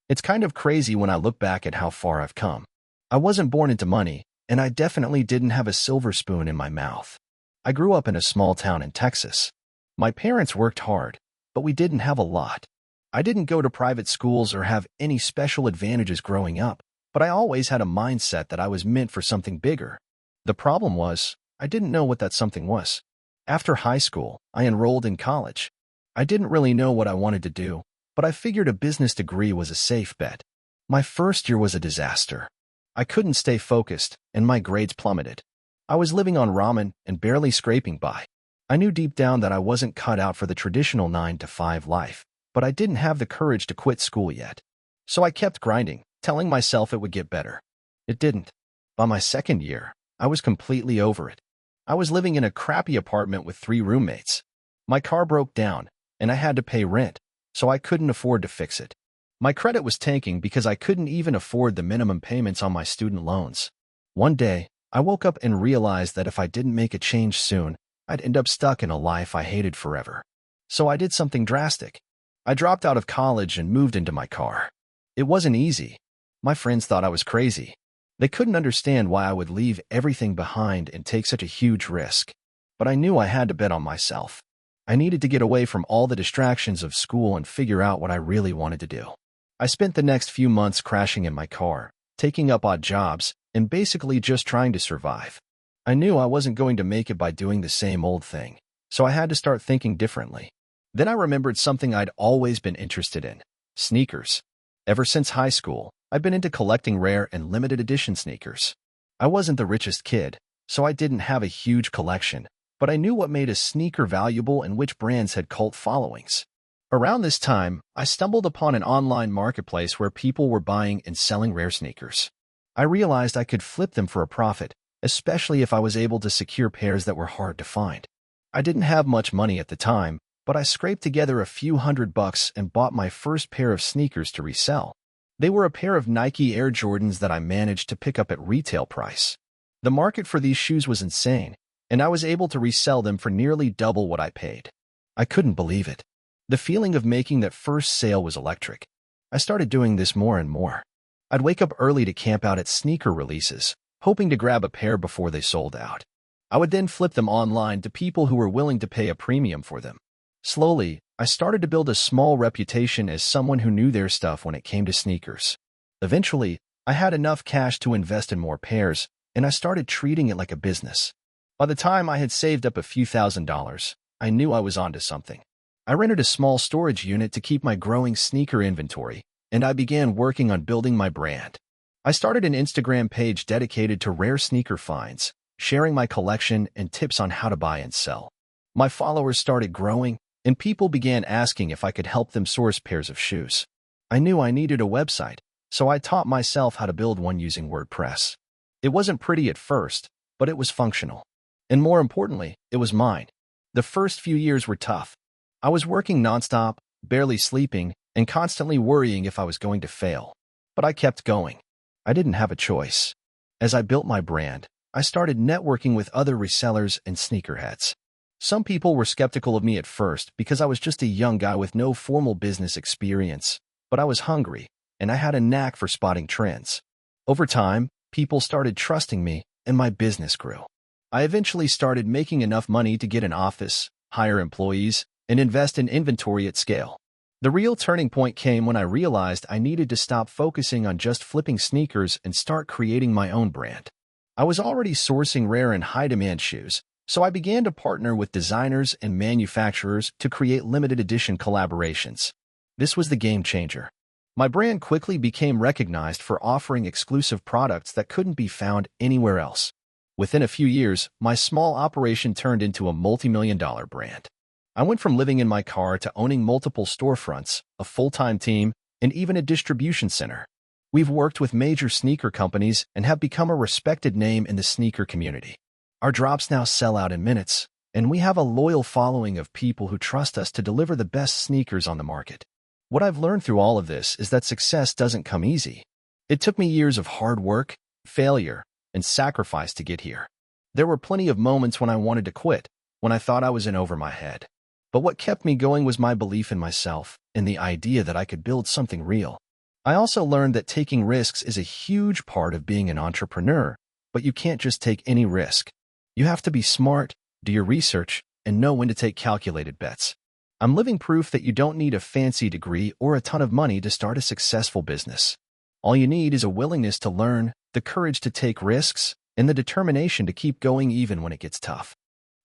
It's kind of crazy when I look back at how far I've come. I wasn't born into money, and I definitely didn't have a silver spoon in my mouth. I grew up in a small town in Texas. My parents worked hard, but we didn't have a lot. I didn't go to private schools or have any special advantages growing up, but I always had a mindset that I was meant for something bigger. The problem was, I didn't know what that something was. After high school, I enrolled in college. I didn't really know what I wanted to do, but I figured a business degree was a safe bet. My first year was a disaster. I couldn't stay focused, and my grades plummeted. I was living on ramen and barely scraping by. I knew deep down that I wasn't cut out for the traditional 9-to-5 life, but I didn't have the courage to quit school yet. So I kept grinding, telling myself it would get better. It didn't. By my second year, I was completely over it. I was living in a crappy apartment with 3 roommates. My car broke down, and I had to pay rent, so I couldn't afford to fix it. My credit was tanking because I couldn't even afford the minimum payments on my student loans. One day, I woke up and realized that if I didn't make a change soon, I'd end up stuck in a life I hated forever. So I did something drastic. I dropped out of college and moved into my car. It wasn't easy. My friends thought I was crazy. They couldn't understand why I would leave everything behind and take such a huge risk. But I knew I had to bet on myself. I needed to get away from all the distractions of school and figure out what I really wanted to do. I spent the next few months crashing in my car, taking up odd jobs, and basically just trying to survive. I knew I wasn't going to make it by doing the same old thing, so I had to start thinking differently. Then I remembered something I'd always been interested in: sneakers. Ever since high school, I'd been into collecting rare and limited edition sneakers. I wasn't the richest kid, so I didn't have a huge collection, but I knew what made a sneaker valuable and which brands had cult followings. Around this time, I stumbled upon an online marketplace where people were buying and selling rare sneakers. I realized I could flip them for a profit, especially if I was able to secure pairs that were hard to find. I didn't have much money at the time, but I scraped together a few $100 and bought my first pair of sneakers to resell. They were a pair of Nike Air Jordans that I managed to pick up at retail price. The market for these shoes was insane, and I was able to resell them for nearly double what I paid. I couldn't believe it. The feeling of making that first sale was electric. I started doing this more and more. I'd wake up early to camp out at sneaker releases, hoping to grab a pair before they sold out. I would then flip them online to people who were willing to pay a premium for them. Slowly, I started to build a small reputation as someone who knew their stuff when it came to sneakers. Eventually, I had enough cash to invest in more pairs, and I started treating it like a business. By the time I had saved up a few $1,000s, I knew I was onto something. I rented a small storage unit to keep my growing sneaker inventory, and I began working on building my brand. I started an Instagram page dedicated to rare sneaker finds, sharing my collection and tips on how to buy and sell. My followers started growing, and people began asking if I could help them source pairs of shoes. I knew I needed a website, so I taught myself how to build one using WordPress. It wasn't pretty at first, but it was functional. And more importantly, it was mine. The first few years were tough. I was working nonstop, barely sleeping, and constantly worrying if I was going to fail. But I kept going. I didn't have a choice. As I built my brand, I started networking with other resellers and sneakerheads. Some people were skeptical of me at first because I was just a young guy with no formal business experience, but I was hungry, and I had a knack for spotting trends. Over time, people started trusting me, and my business grew. I eventually started making enough money to get an office, hire employees, and invest in inventory at scale. The real turning point came when I realized I needed to stop focusing on just flipping sneakers and start creating my own brand. I was already sourcing rare and high-demand shoes, so I began to partner with designers and manufacturers to create limited edition collaborations. This was the game changer. My brand quickly became recognized for offering exclusive products that couldn't be found anywhere else. Within a few years, my small operation turned into a multi-million-dollar brand. I went from living in my car to owning multiple storefronts, a full-time team, and even a distribution center. We've worked with major sneaker companies and have become a respected name in the sneaker community. Our drops now sell out in minutes, and we have a loyal following of people who trust us to deliver the best sneakers on the market. What I've learned through all of this is that success doesn't come easy. It took me years of hard work, failure, and sacrifice to get here. There were plenty of moments when I wanted to quit, when I thought I was in over my head. But what kept me going was my belief in myself and the idea that I could build something real. I also learned that taking risks is a huge part of being an entrepreneur, but you can't just take any risk. You have to be smart, do your research, and know when to take calculated bets. I'm living proof that you don't need a fancy degree or a ton of money to start a successful business. All you need is a willingness to learn, the courage to take risks, and the determination to keep going even when it gets tough.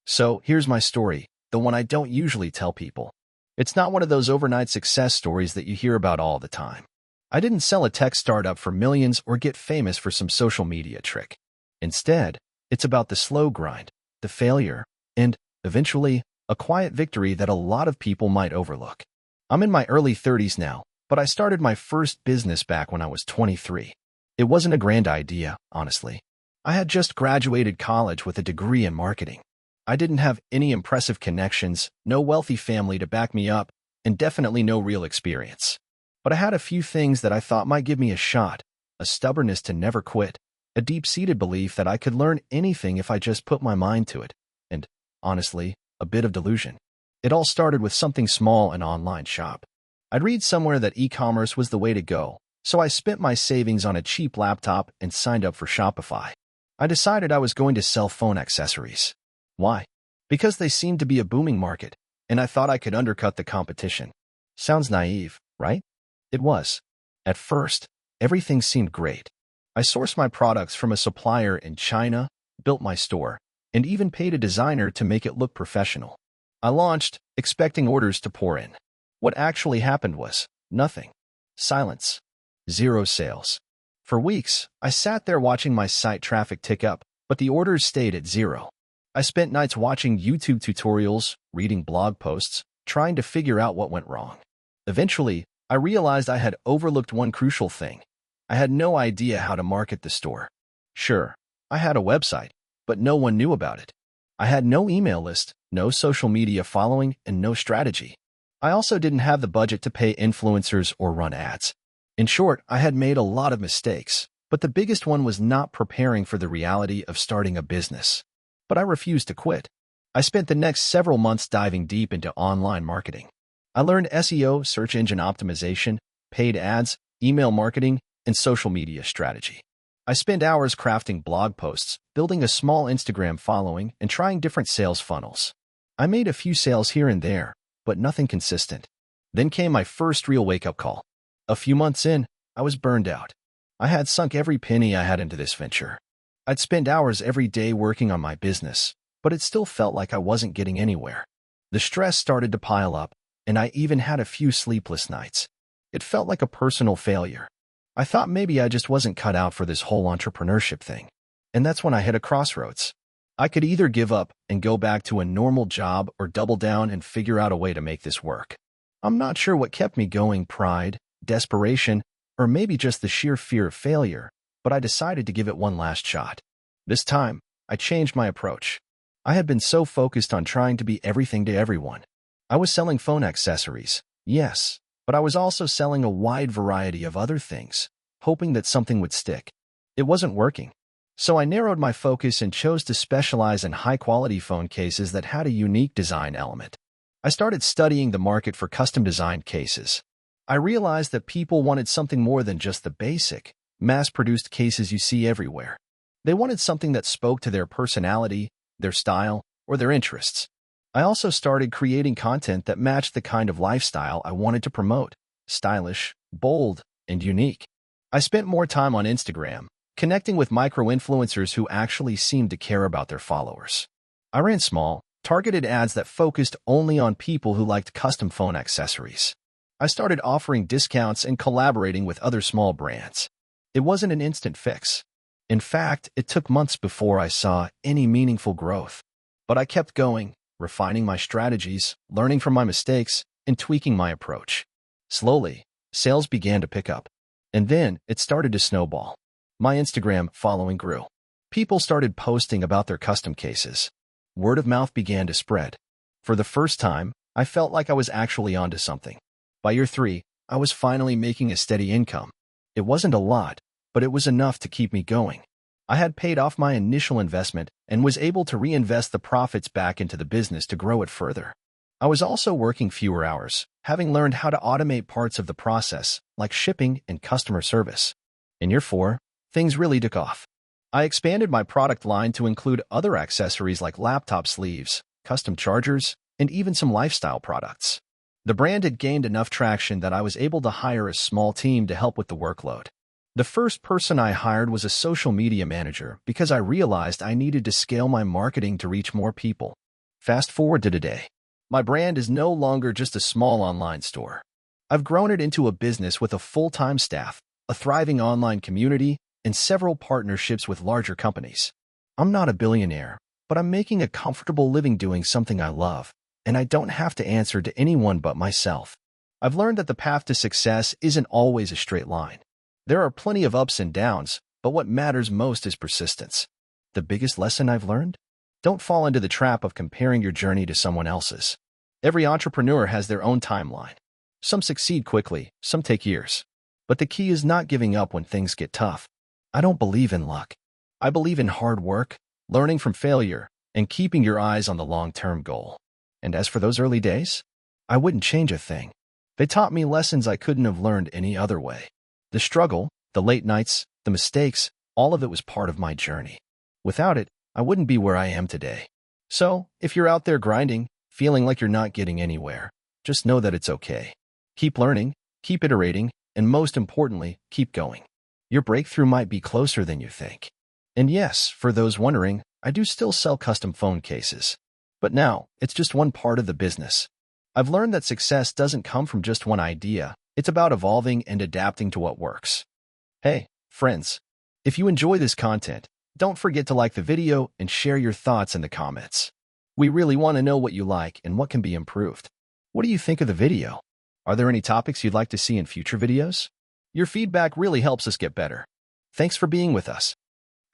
So here's my story, the one I don't usually tell people. It's not one of those overnight success stories that you hear about all the time. I didn't sell a tech startup for millions or get famous for some social media trick. Instead, it's about the slow grind, the failure, and, eventually, a quiet victory that a lot of people might overlook. I'm in my early 30s now, but I started my first business back when I was 23. It wasn't a grand idea, honestly. I had just graduated college with a degree in marketing. I didn't have any impressive connections, no wealthy family to back me up, and definitely no real experience. But I had a few things that I thought might give me a shot, a stubbornness to never quit, a deep-seated belief that I could learn anything if I just put my mind to it, and, honestly, a bit of delusion. It all started with something small, an online shop. I'd read somewhere that e-commerce was the way to go, so I spent my savings on a cheap laptop and signed up for Shopify. I decided I was going to sell phone accessories. Why? Because they seemed to be a booming market, and I thought I could undercut the competition. Sounds naive, right? It was. At first, everything seemed great. I sourced my products from a supplier in China, built my store, and even paid a designer to make it look professional. I launched, expecting orders to pour in. What actually happened was nothing. Silence. Zero sales. For weeks, I sat there watching my site traffic tick up, but the orders stayed at zero. I spent nights watching YouTube tutorials, reading blog posts, trying to figure out what went wrong. Eventually, I realized I had overlooked one crucial thing. I had no idea how to market the store. Sure, I had a website, but no one knew about it. I had no email list, no social media following, and no strategy. I also didn't have the budget to pay influencers or run ads. In short, I had made a lot of mistakes, but the biggest one was not preparing for the reality of starting a business. But I refused to quit. I spent the next several months diving deep into online marketing. I learned SEO, search engine optimization, paid ads, email marketing, and social media strategy. I spent hours crafting blog posts, building a small Instagram following, and trying different sales funnels. I made a few sales here and there, but nothing consistent. Then came my first real wake-up call. A few months in, I was burned out. I had sunk every penny I had into this venture. I'd spend hours every day working on my business, but it still felt like I wasn't getting anywhere. The stress started to pile up, and I even had a few sleepless nights. It felt like a personal failure. I thought maybe I just wasn't cut out for this whole entrepreneurship thing. And that's when I hit a crossroads. I could either give up and go back to a normal job or double down and figure out a way to make this work. I'm not sure what kept me going, pride, desperation, or maybe just the sheer fear of failure, but I decided to give it one last shot. This time, I changed my approach. I had been so focused on trying to be everything to everyone. I was selling phone accessories, yes, but I was also selling a wide variety of other things, hoping that something would stick. It wasn't working. So I narrowed my focus and chose to specialize in high-quality phone cases that had a unique design element. I started studying the market for custom-designed cases. I realized that people wanted something more than just the basic, mass-produced cases you see everywhere. They wanted something that spoke to their personality, their style, or their interests. I also started creating content that matched the kind of lifestyle I wanted to promote: stylish, bold, and unique. I spent more time on Instagram, connecting with micro-influencers who actually seemed to care about their followers. I ran small, targeted ads that focused only on people who liked custom phone accessories. I started offering discounts and collaborating with other small brands. It wasn't an instant fix. In fact, it took months before I saw any meaningful growth. But I kept going, refining my strategies, learning from my mistakes, and tweaking my approach. Slowly, sales began to pick up. And then it started to snowball. My Instagram following grew. People started posting about their custom cases. Word of mouth began to spread. For the first time, I felt like I was actually onto something. By year 3, I was finally making a steady income. It wasn't a lot, but it was enough to keep me going. I had paid off my initial investment and was able to reinvest the profits back into the business to grow it further. I was also working fewer hours, having learned how to automate parts of the process, like shipping and customer service. In year 4, things really took off. I expanded my product line to include other accessories like laptop sleeves, custom chargers, and even some lifestyle products. The brand had gained enough traction that I was able to hire a small team to help with the workload. The first person I hired was a social media manager because I realized I needed to scale my marketing to reach more people. Fast forward to today. My brand is no longer just a small online store. I've grown it into a business with a full-time staff, a thriving online community, and several partnerships with larger companies. I'm not a billionaire, but I'm making a comfortable living doing something I love, and I don't have to answer to anyone but myself. I've learned that the path to success isn't always a straight line. There are plenty of ups and downs, but what matters most is persistence. The biggest lesson I've learned? Don't fall into the trap of comparing your journey to someone else's. Every entrepreneur has their own timeline. Some succeed quickly, some take years. But the key is not giving up when things get tough. I don't believe in luck. I believe in hard work, learning from failure, and keeping your eyes on the long-term goal. And as for those early days, I wouldn't change a thing. They taught me lessons I couldn't have learned any other way. The struggle, the late nights, the mistakes, all of it was part of my journey. Without it, I wouldn't be where I am today. So, if you're out there grinding, feeling like you're not getting anywhere, just know that it's okay. Keep learning, keep iterating, and most importantly, keep going. Your breakthrough might be closer than you think. And yes, for those wondering, I do still sell custom phone cases. But now, it's just one part of the business. I've learned that success doesn't come from just one idea. It's about evolving and adapting to what works. Hey, friends, if you enjoy this content, don't forget to like the video and share your thoughts in the comments. We really want to know what you like and what can be improved. What do you think of the video? Are there any topics you'd like to see in future videos? Your feedback really helps us get better. Thanks for being with us.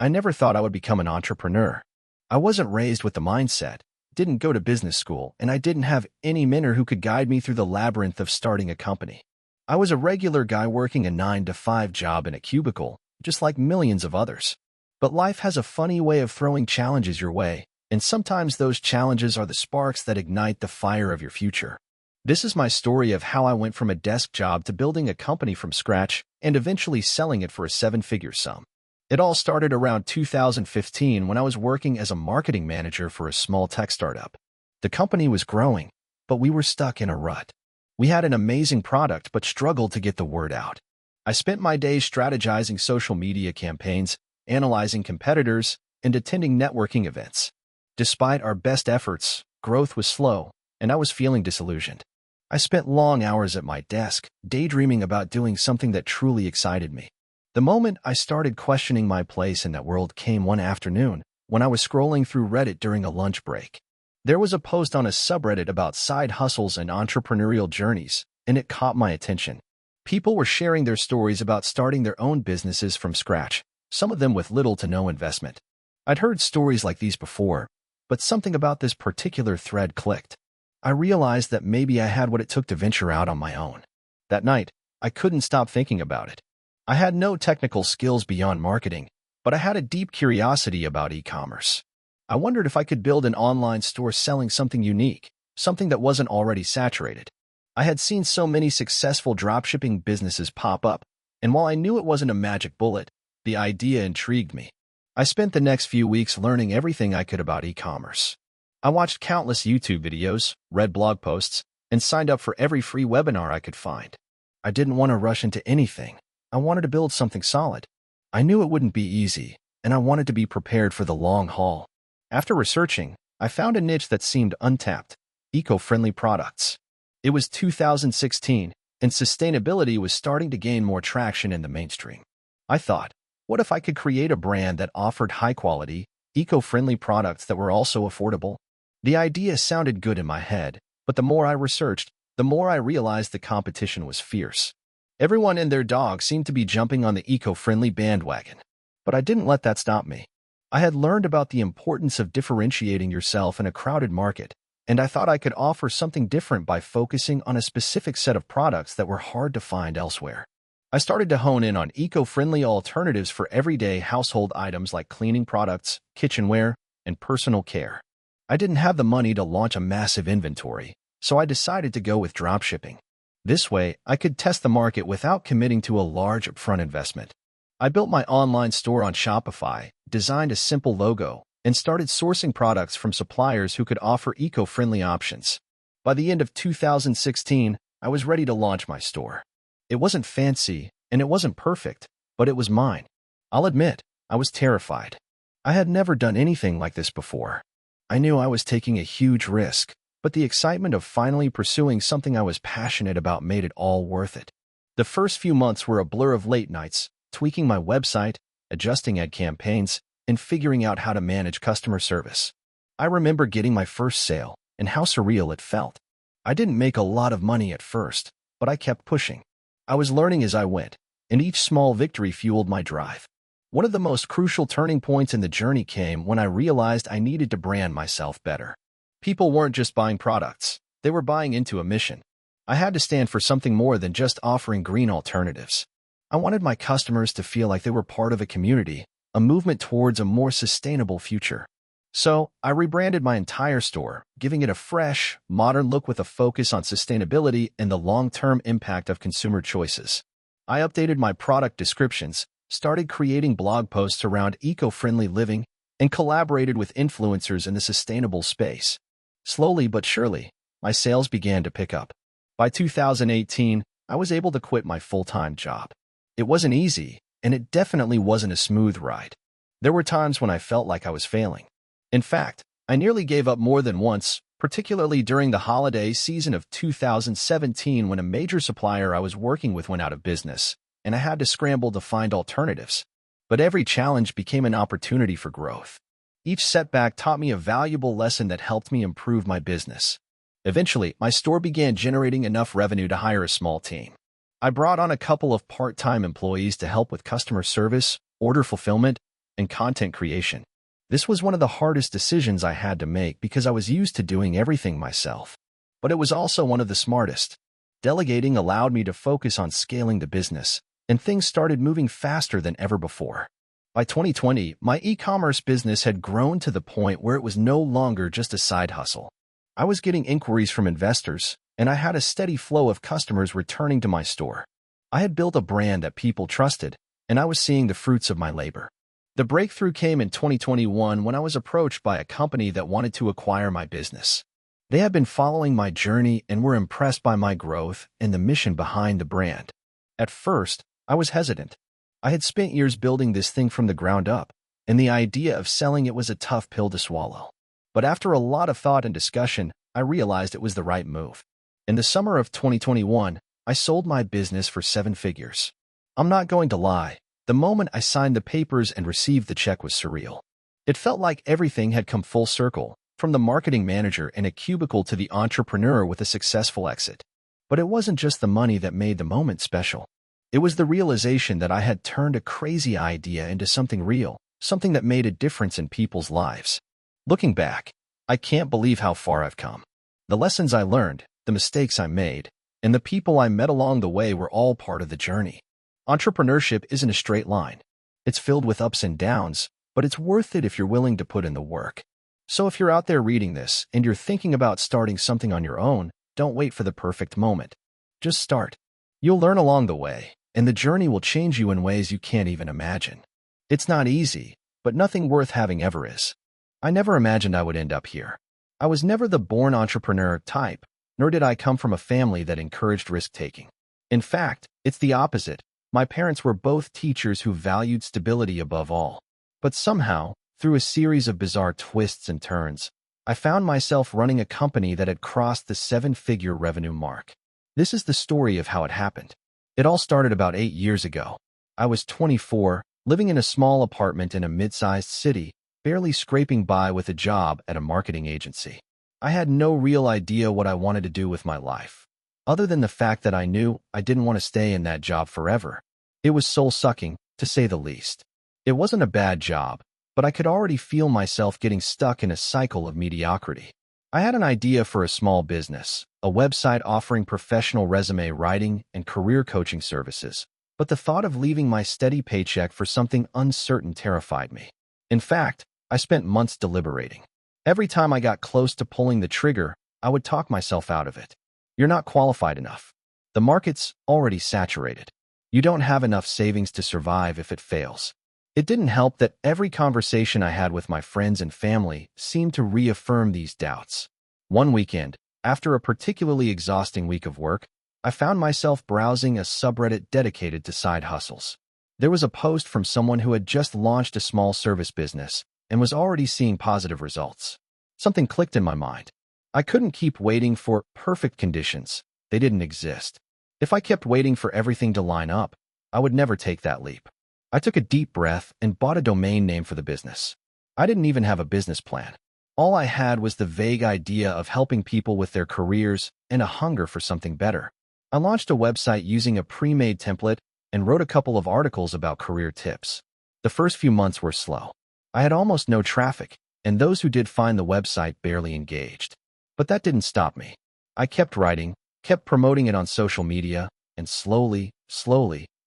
I never thought I would become an entrepreneur. I wasn't raised with the mindset, didn't go to business school, and I didn't have any mentor who could guide me through the labyrinth of starting a company. I was a regular guy working a 9-to-5 job in a cubicle, just like millions of others. But life has a funny way of throwing challenges your way, and sometimes those challenges are the sparks that ignite the fire of your future. This is my story of how I went from a desk job to building a company from scratch and eventually selling it for a 7-figure sum. It all started around 2015 when I was working as a marketing manager for a small tech startup. The company was growing, but we were stuck in a rut. We had an amazing product but struggled to get the word out. I spent my days strategizing social media campaigns, analyzing competitors, and attending networking events. Despite our best efforts, growth was slow, and I was feeling disillusioned. I spent long hours at my desk, daydreaming about doing something that truly excited me. The moment I started questioning my place in that world came one afternoon when I was scrolling through Reddit during a lunch break. There was a post on a subreddit about side hustles and entrepreneurial journeys, and it caught my attention. People were sharing their stories about starting their own businesses from scratch, some of them with little to no investment. I'd heard stories like these before, but something about this particular thread clicked. I realized that maybe I had what it took to venture out on my own. That night, I couldn't stop thinking about it. I had no technical skills beyond marketing, but I had a deep curiosity about e-commerce. I wondered if I could build an online store selling something unique, something that wasn't already saturated. I had seen so many successful dropshipping businesses pop up, and while I knew it wasn't a magic bullet, the idea intrigued me. I spent the next few weeks learning everything I could about e-commerce. I watched countless YouTube videos, read blog posts, and signed up for every free webinar I could find. I didn't want to rush into anything. I wanted to build something solid. I knew it wouldn't be easy, and I wanted to be prepared for the long haul. After researching, I found a niche that seemed untapped: eco-friendly products. It was 2016, and sustainability was starting to gain more traction in the mainstream. I thought, what if I could create a brand that offered high-quality, eco-friendly products that were also affordable? The idea sounded good in my head, but the more I researched, the more I realized the competition was fierce. Everyone and their dog seemed to be jumping on the eco-friendly bandwagon. But I didn't let that stop me. I had learned about the importance of differentiating yourself in a crowded market, and I thought I could offer something different by focusing on a specific set of products that were hard to find elsewhere. I started to hone in on eco-friendly alternatives for everyday household items like cleaning products, kitchenware, and personal care. I didn't have the money to launch a massive inventory, so I decided to go with dropshipping. This way, I could test the market without committing to a large upfront investment. I built my online store on Shopify, designed a simple logo, and started sourcing products from suppliers who could offer eco-friendly options. By the end of 2016, I was ready to launch my store. It wasn't fancy, and it wasn't perfect, but it was mine. I'll admit, I was terrified. I had never done anything like this before. I knew I was taking a huge risk, but the excitement of finally pursuing something I was passionate about made it all worth it. The first few months were a blur of late nights, tweaking my website, adjusting ad campaigns, and figuring out how to manage customer service. I remember getting my first sale and how surreal it felt. I didn't make a lot of money at first, but I kept pushing. I was learning as I went, and each small victory fueled my drive. One of the most crucial turning points in the journey came when I realized I needed to brand myself better. People weren't just buying products, they were buying into a mission. I had to stand for something more than just offering green alternatives. I wanted my customers to feel like they were part of a community, a movement towards a more sustainable future. So, I rebranded my entire store, giving it a fresh, modern look with a focus on sustainability and the long-term impact of consumer choices. I updated my product descriptions, started creating blog posts around eco-friendly living, and collaborated with influencers in the sustainable space. Slowly but surely, my sales began to pick up. By 2018, I was able to quit my full-time job. It wasn't easy, and it definitely wasn't a smooth ride. There were times when I felt like I was failing. In fact, I nearly gave up more than once, particularly during the holiday season of 2017 when a major supplier I was working with went out of business, and I had to scramble to find alternatives. But every challenge became an opportunity for growth. Each setback taught me a valuable lesson that helped me improve my business. Eventually, my store began generating enough revenue to hire a small team. I brought on a couple of part-time employees to help with customer service, order fulfillment, and content creation. This was one of the hardest decisions I had to make because I was used to doing everything myself. But it was also one of the smartest. Delegating allowed me to focus on scaling the business, and things started moving faster than ever before. By 2020, my e-commerce business had grown to the point where it was no longer just a side hustle. I was getting inquiries from investors, and I had a steady flow of customers returning to my store. I had built a brand that people trusted, and I was seeing the fruits of my labor. The breakthrough came in 2021 when I was approached by a company that wanted to acquire my business. They had been following my journey and were impressed by my growth and the mission behind the brand. At first, I was hesitant. I had spent years building this thing from the ground up, and the idea of selling it was a tough pill to swallow. But after a lot of thought and discussion, I realized it was the right move. In the summer of 2021, I sold my business for 7 figures. I'm not going to lie, the moment I signed the papers and received the check was surreal. It felt like everything had come full circle, from the marketing manager in a cubicle to the entrepreneur with a successful exit. But it wasn't just the money that made the moment special. It was the realization that I had turned a crazy idea into something real, something that made a difference in people's lives. Looking back, I can't believe how far I've come. The lessons I learned, the mistakes I made, and the people I met along the way were all part of the journey. Entrepreneurship isn't a straight line. It's filled with ups and downs, but it's worth it if you're willing to put in the work. So if you're out there reading this and you're thinking about starting something on your own, don't wait for the perfect moment. Just start. You'll learn along the way, and the journey will change you in ways you can't even imagine. It's not easy, but nothing worth having ever is. I never imagined I would end up here. I was never the born entrepreneur type, nor did I come from a family that encouraged risk-taking. In fact, it's the opposite. My parents were both teachers who valued stability above all. But somehow, through a series of bizarre twists and turns, I found myself running a company that had crossed the 7-figure revenue mark. This is the story of how it happened. It all started about 8 years ago. I was 24, living in a small apartment in a mid-sized city, barely scraping by with a job at a marketing agency. I had no real idea what I wanted to do with my life. other than the fact that I knew I didn't want to stay in that job forever. It was soul-sucking, to say the least. It wasn't a bad job, but I could already feel myself getting stuck in a cycle of mediocrity. I had an idea for a small business, a website offering professional resume writing and career coaching services, but the thought of leaving my steady paycheck for something uncertain terrified me. In fact, I spent months deliberating. Every time I got close to pulling the trigger, I would talk myself out of it. You're not qualified enough. The market's already saturated. You don't have enough savings to survive if it fails. It didn't help that every conversation I had with my friends and family seemed to reaffirm these doubts. One weekend, after a particularly exhausting week of work, I found myself browsing a subreddit dedicated to side hustles. There was a post from someone who had just launched a small service business and was already seeing positive results. Something clicked in my mind. I couldn't keep waiting for perfect conditions. They didn't exist. If I kept waiting for everything to line up, I would never take that leap. I took a deep breath and bought a domain name for the business. I didn't even have a business plan. All I had was the vague idea of helping people with their careers and a hunger for something better. I launched a website using a pre-made template and wrote a couple of articles about career tips. The first few months were slow. I had almost no traffic, and those who did find the website barely engaged. But that didn't stop me. I kept writing, kept promoting it on social media, and slowly,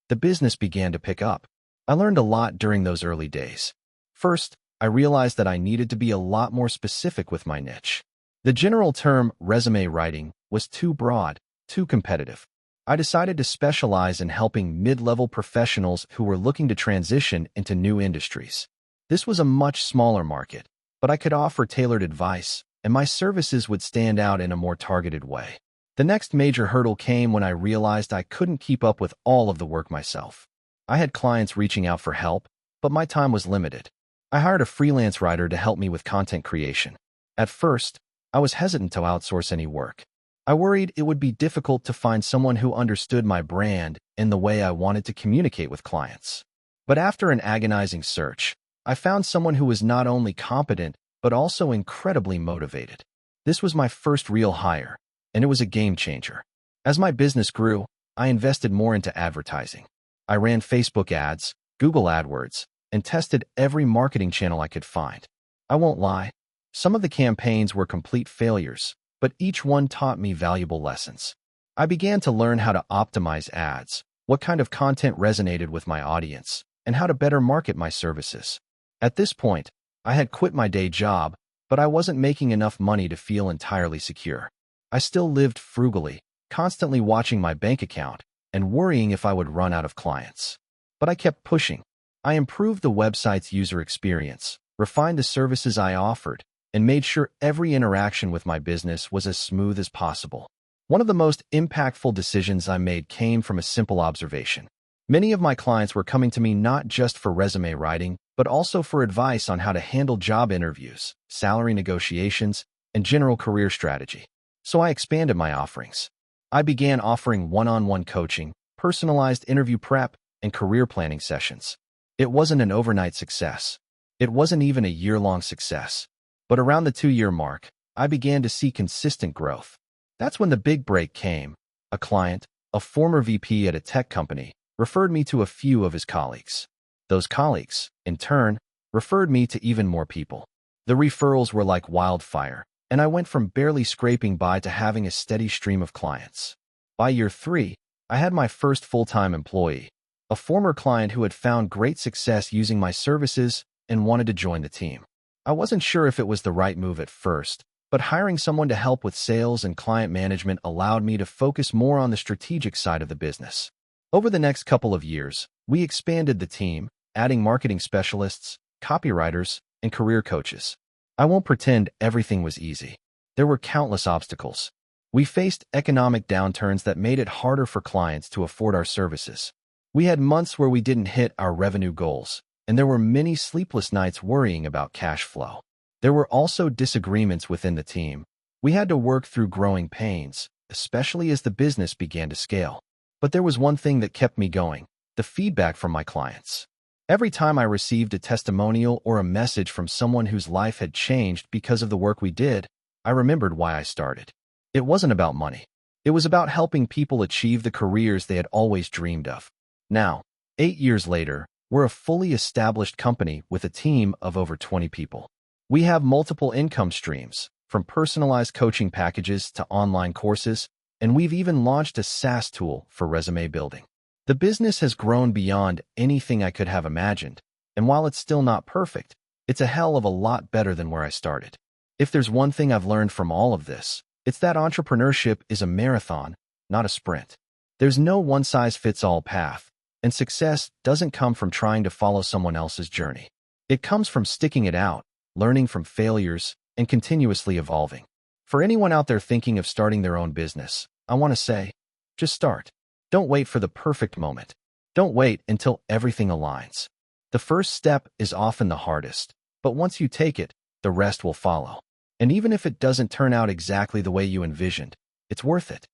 the business began to pick up. I learned a lot during those early days. First, I realized that I needed to be a lot more specific with my niche. The general term resume writing was too broad, too competitive. I decided to specialize in helping mid-level professionals who were looking to transition into new industries. This was a much smaller market, but I could offer tailored advice, and my services would stand out in a more targeted way. The next major hurdle came when I realized I couldn't keep up with all of the work myself. I had clients reaching out for help, but my time was limited. I hired a freelance writer to help me with content creation. At first, I was hesitant to outsource any work. I worried it would be difficult to find someone who understood my brand and the way I wanted to communicate with clients. But after an agonizing search, I found someone who was not only competent, but also incredibly motivated. This was my first real hire, and it was a game changer. As my business grew, I invested more into advertising. I ran Facebook ads, Google AdWords, and tested every marketing channel I could find. I won't lie, some of the campaigns were complete failures, but each one taught me valuable lessons. I began to learn how to optimize ads, what kind of content resonated with my audience, and how to better market my services. At this point, I had quit my day job, but I wasn't making enough money to feel entirely secure. I still lived frugally, constantly watching my bank account and worrying if I would run out of clients. But I kept pushing. I improved the website's user experience, refined the services I offered, and made sure every interaction with my business was as smooth as possible. One of the most impactful decisions I made came from a simple observation. Many of my clients were coming to me not just for resume writing, but also for advice on how to handle job interviews, salary negotiations, and general career strategy. So I expanded my offerings. I began offering one-on-one coaching, personalized interview prep, and career planning sessions. It wasn't an overnight success. It wasn't even a year-long success. But around the 2-year mark, I began to see consistent growth. That's when the big break came. A client, a former VP at a tech company, referred me to a few of his colleagues. Those colleagues, in turn, referred me to even more people. The referrals were like wildfire, and I went from barely scraping by to having a steady stream of clients. By year 3, I had my first full-time employee, a former client who had found great success using my services and wanted to join the team. I wasn't sure if it was the right move at first, but hiring someone to help with sales and client management allowed me to focus more on the strategic side of the business. Over the next couple of years, we expanded the team, adding marketing specialists, copywriters, and career coaches. I won't pretend everything was easy. There were countless obstacles. We faced economic downturns that made it harder for clients to afford our services. We had months where we didn't hit our revenue goals, and there were many sleepless nights worrying about cash flow. There were also disagreements within the team. We had to work through growing pains, especially as the business began to scale. But there was one thing that kept me going: the feedback from my clients. Every time I received a testimonial or a message from someone whose life had changed because of the work we did, I remembered why I started. It wasn't about money. It was about helping people achieve the careers they had always dreamed of. Now, 8 years later, we're a fully established company with a team of over 20 people. We have multiple income streams, from personalized coaching packages to online courses, and we've even launched a SaaS tool for resume building. The business has grown beyond anything I could have imagined, and while it's still not perfect, it's a hell of a lot better than where I started. If there's one thing I've learned from all of this, it's that entrepreneurship is a marathon, not a sprint. There's no one-size-fits-all path, and success doesn't come from trying to follow someone else's journey. It comes from sticking it out, learning from failures, and continuously evolving. For anyone out there thinking of starting their own business, I want to say, just start. Don't wait for the perfect moment. Don't wait until everything aligns. The first step is often the hardest, but once you take it, the rest will follow. And even if it doesn't turn out exactly the way you envisioned, it's worth it.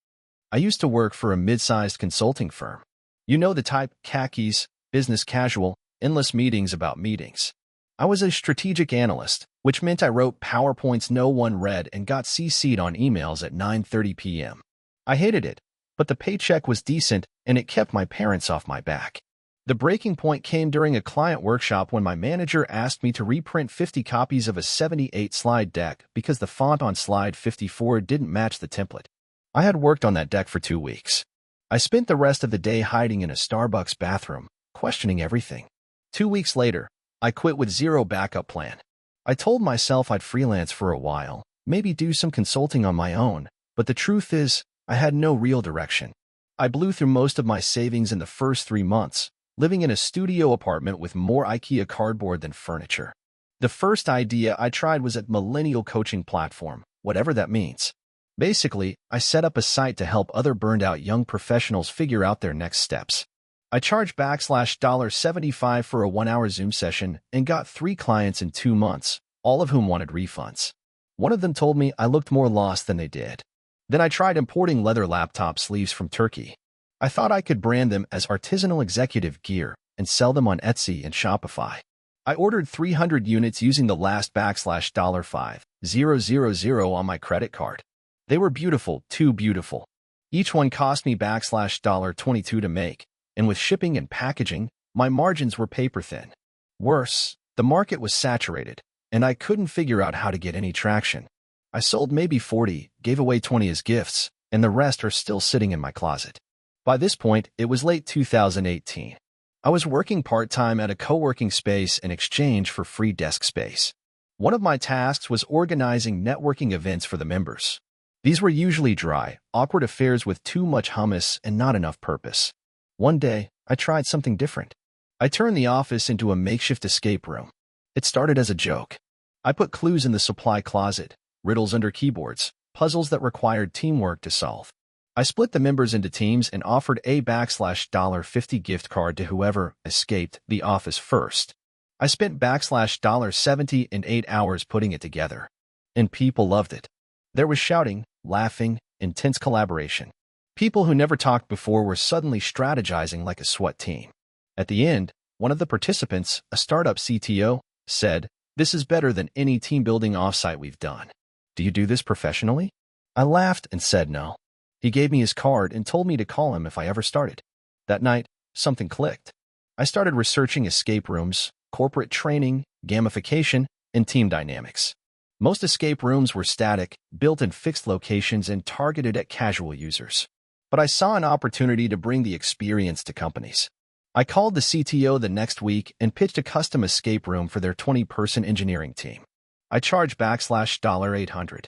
I used to work for a mid-sized consulting firm. You know the type: khakis, business casual, endless meetings about meetings. I was a strategic analyst, which meant I wrote PowerPoints no one read and got CC'd on emails at 9:30 p.m. I hated it, but the paycheck was decent and it kept my parents off my back. The breaking point came during a client workshop when my manager asked me to reprint 50 copies of a 78-slide deck because the font on slide 54 didn't match the template. I had worked on that deck for 2 weeks. I spent the rest of the day hiding in a Starbucks bathroom, questioning everything. 2 weeks later, I quit with zero backup plan. I told myself I'd freelance for a while, maybe do some consulting on my own, but the truth is, I had no real direction. I blew through most of my savings in the first 3 months, living in a studio apartment with more IKEA cardboard than furniture. The first idea I tried was a millennial coaching platform, whatever that means. Basically, I set up a site to help other burned-out young professionals figure out their next steps. I charged $75 for a 1-hour Zoom session and got 3 clients in 2 months, all of whom wanted refunds. One of them told me I looked more lost than they did. Then I tried importing leather laptop sleeves from Turkey. I thought I could brand them as artisanal executive gear and sell them on Etsy and Shopify. I ordered 300 units using the last $5000 on my credit card. They were beautiful, too beautiful. Each one cost me $22 to make, and with shipping and packaging, my margins were paper thin. Worse, the market was saturated, and I couldn't figure out how to get any traction. I sold maybe 40, gave away 20 as gifts, and the rest are still sitting in my closet. By this point, it was late 2018. I was working part-time at a co-working space in exchange for free desk space. One of my tasks was organizing networking events for the members. These were usually dry, awkward affairs with too much hummus and not enough purpose. One day, I tried something different. I turned the office into a makeshift escape room. It started as a joke. I put clues in the supply closet, riddles under keyboards, puzzles that required teamwork to solve. I split the members into teams and offered a $50 gift card to whoever escaped the office first. I spent $70 in 8 hours putting it together. And people loved it. There was shouting, laughing, intense collaboration. People who never talked before were suddenly strategizing like a SWAT team. At the end, one of the participants, a startup CTO, said, "This is better than any team-building offsite we've done. Do you do this professionally?" I laughed and said no. He gave me his card and told me to call him if I ever started. That night, something clicked. I started researching escape rooms, corporate training, gamification, and team dynamics. Most escape rooms were static, built in fixed locations and targeted at casual users. But I saw an opportunity to bring the experience to companies. I called the CTO the next week and pitched a custom escape room for their 20-person engineering team. I charged $800.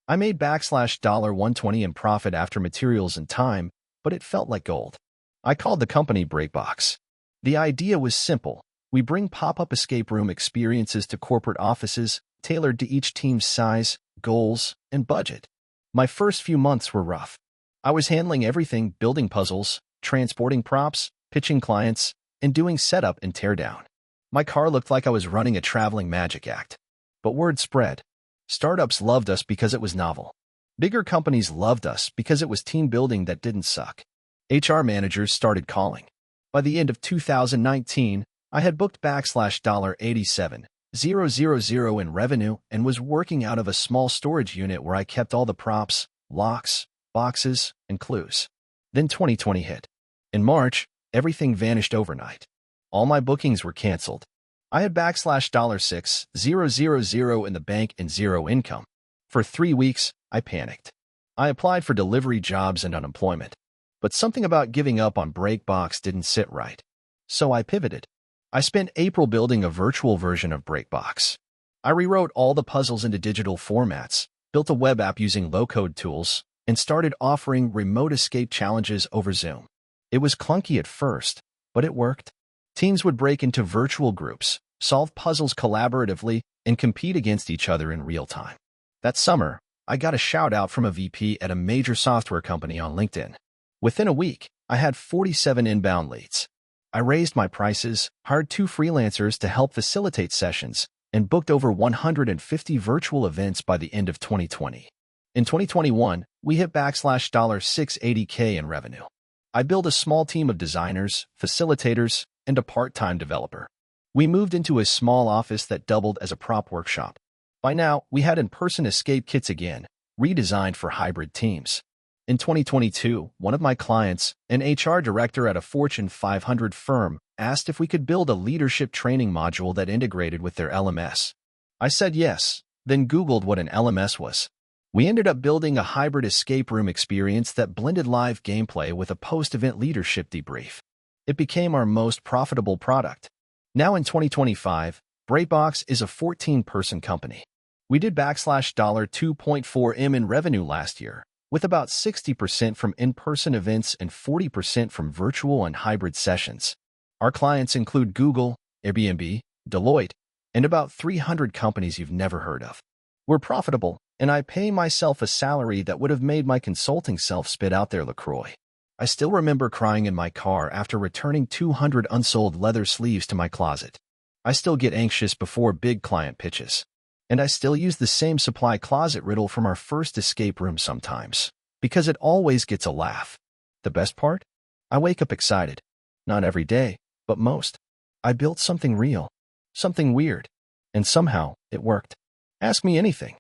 I made $120 in profit after materials and time, but it felt like gold. I called the company Breakbox. The idea was simple. We bring pop-up escape room experiences to corporate offices, tailored to each team's size, goals, and budget. My first few months were rough. I was handling everything: building puzzles, transporting props, pitching clients, and doing setup and teardown. My car looked like I was running a traveling magic act. But word spread. Startups loved us because it was novel. Bigger companies loved us because it was team building that didn't suck. HR managers started calling. By the end of 2019, I had booked $87,000 in revenue and was working out of a small storage unit where I kept all the props, locks, boxes, and clues. Then 2020 hit. In March, everything vanished overnight. All my bookings were canceled. I had $6,000 in the bank and zero income. For 3 weeks, I panicked. I applied for delivery jobs and unemployment. But something about giving up on Breakbox didn't sit right. So I pivoted. I spent April building a virtual version of Breakbox. I rewrote all the puzzles into digital formats, built a web app using low-code tools, and started offering remote escape challenges over Zoom. It was clunky at first, but it worked. Teams would break into virtual groups, solve puzzles collaboratively, and compete against each other in real time. That summer, I got a shout-out from a VP at a major software company on LinkedIn. Within a week, I had 47 inbound leads. I raised my prices, hired 2 freelancers to help facilitate sessions, and booked over 150 virtual events by the end of 2020. In 2021, we hit $680K in revenue. I built a small team of designers, facilitators, and a part-time developer. We moved into a small office that doubled as a prop workshop. By now, we had in-person escape kits again, redesigned for hybrid teams. In 2022, one of my clients, an HR director at a Fortune 500 firm, asked if we could build a leadership training module that integrated with their LMS. I said yes, then Googled what an LMS was. We ended up building a hybrid escape room experience that blended live gameplay with a post-event leadership debrief. It became our most profitable product. Now in 2025, Breakbox is a 14-person company. We did $2.4 million in revenue last year, with about 60% from in-person events and 40% from virtual and hybrid sessions. Our clients include Google, Airbnb, Deloitte, and about 300 companies you've never heard of. We're profitable, and I pay myself a salary that would have made my consulting self spit out their LaCroix. I still remember crying in my car after returning 200 unsold leather sleeves to my closet. I still get anxious before big client pitches. And I still use the same supply closet riddle from our first escape room sometimes, because it always gets a laugh. The best part? I wake up excited. Not every day, but most. I built something real, something weird, and somehow it worked. Ask me anything.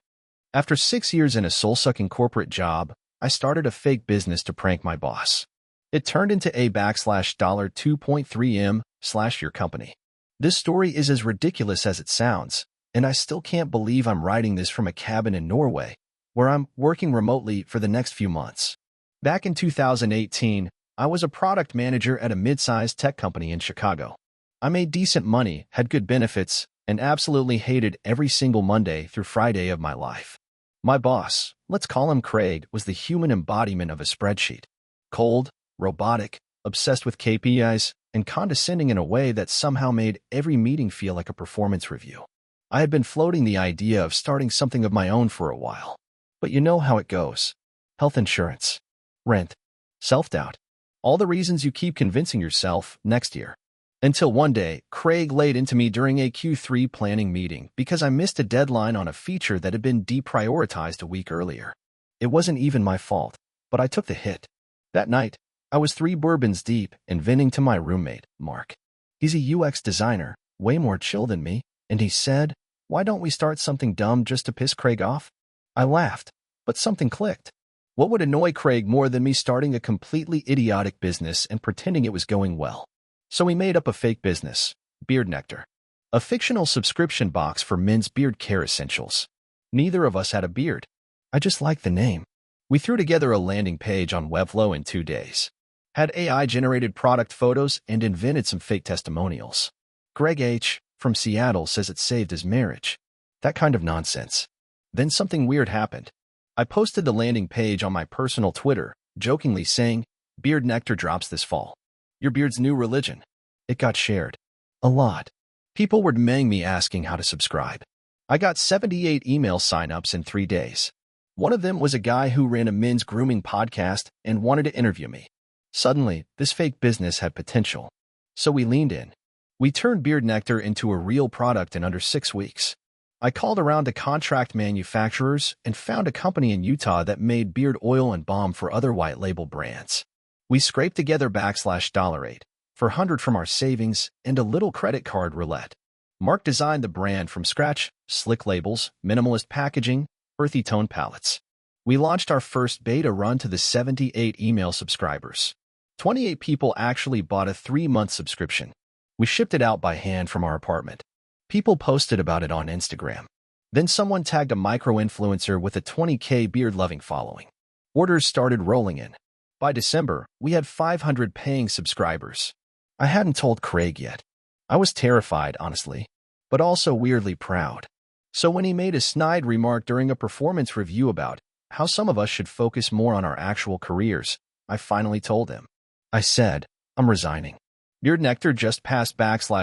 After 6 years in a soul-sucking corporate job, I started a fake business to prank my boss. It turned into a $2.3 million/your company. This story is as ridiculous as it sounds, and I still can't believe I'm writing this from a cabin in Norway, where I'm working remotely for the next few months. Back in 2018, I was a product manager at a mid-sized tech company in Chicago. I made decent money, had good benefits, and absolutely hated every single Monday through Friday of my life. My boss, let's call him Craig, was the human embodiment of a spreadsheet. Cold, robotic, obsessed with KPIs, and condescending in a way that somehow made every meeting feel like a performance review. I had been floating the idea of starting something of my own for a while. But you know how it goes. Health insurance, rent, self-doubt, all the reasons you keep convincing yourself next year. Until one day, Craig laid into me during a Q3 planning meeting because I missed a deadline on a feature that had been deprioritized a week earlier. It wasn't even my fault, but I took the hit. That night, I was 3 bourbons deep and venting to my roommate, Mark. He's a UX designer, way more chill than me, and he said, "Why don't we start something dumb just to piss Craig off?" I laughed, but something clicked. What would annoy Craig more than me starting a completely idiotic business and pretending it was going well? So we made up a fake business, Beard Nectar, a fictional subscription box for men's beard care essentials. Neither of us had a beard. I just liked the name. We threw together a landing page on Webflow in 2 days, had AI-generated product photos, and invented some fake testimonials. Greg H. from Seattle says it saved his marriage. That kind of nonsense. Then something weird happened. I posted the landing page on my personal Twitter, jokingly saying, "Beard Nectar drops this fall. Your beard's new religion." It got shared. A lot. People were DMing me asking how to subscribe. I got 78 email signups in 3 days. One of them was a guy who ran a men's grooming podcast and wanted to interview me. Suddenly, this fake business had potential. So we leaned in. We turned Beard Nectar into a real product in under 6 weeks. I called around to contract manufacturers and found a company in Utah that made beard oil and balm for other white label brands. We scraped together $8 for 100 from our savings and a little credit card roulette. Mark designed the brand from scratch, slick labels, minimalist packaging, earthy tone palettes. We launched our first beta run to the 78 email subscribers. 28 people actually bought a 3-month subscription. We shipped it out by hand from our apartment. People posted about it on Instagram. Then someone tagged a micro-influencer with a 20K beard-loving following. Orders started rolling in. By December, we had 500 paying subscribers. I hadn't told Craig yet. I was terrified, honestly, but also weirdly proud. So when he made a snide remark during a performance review about how some of us should focus more on our actual careers, I finally told him. I said, I'm resigning. Beard Nectar just passed $10K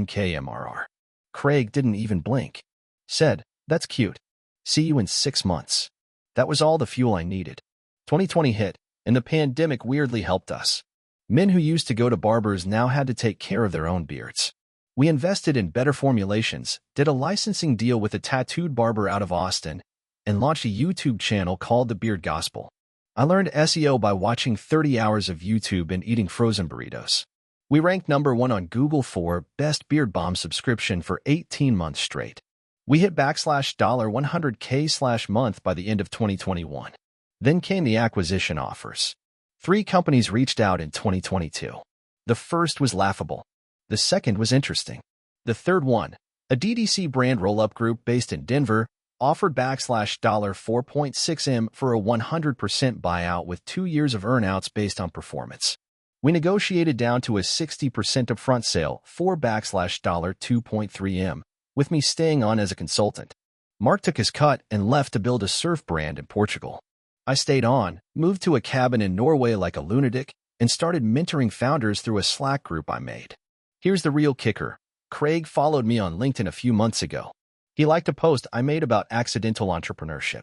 MRR. Craig didn't even blink. Said, that's cute. See you in 6 months. That was all the fuel I needed. 2020 hit, and the pandemic weirdly helped us. Men who used to go to barbers now had to take care of their own beards. We invested in better formulations, did a licensing deal with a tattooed barber out of Austin, and launched a YouTube channel called The Beard Gospel. I learned SEO by watching 30 hours of YouTube and eating frozen burritos. We ranked #1 on Google for Best Beard Balm Subscription for 18 months straight. We hit $100K/month by the end of 2021. Then came the acquisition offers. 3 companies reached out in 2022. The first was laughable. The second was interesting. The third one, a DDC brand roll-up group based in Denver, offered $4.6M for a 100% buyout with 2 years of earnouts based on performance. We negotiated down to a 60% upfront sale for $2.3M, with me staying on as a consultant. Mark took his cut and left to build a surf brand in Portugal. I stayed on, moved to a cabin in Norway like a lunatic, and started mentoring founders through a Slack group I made. Here's the real kicker. Craig followed me on LinkedIn a few months ago. He liked a post I made about accidental entrepreneurship.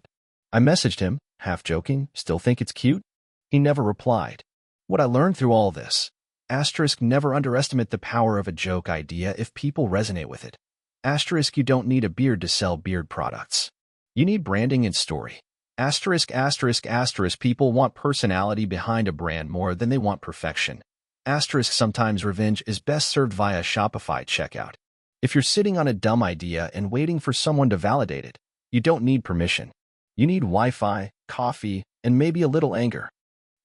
I messaged him, half joking, still think it's cute? He never replied. What I learned through all this. Never underestimate the power of a joke idea if people resonate with it. You don't need a beard to sell beard products. You need branding and story. People want personality behind a brand more than they want perfection. Sometimes revenge is best served via Shopify checkout. If you're sitting on a dumb idea and waiting for someone to validate it, you don't need permission. You need Wi-Fi, coffee, and maybe a little anger.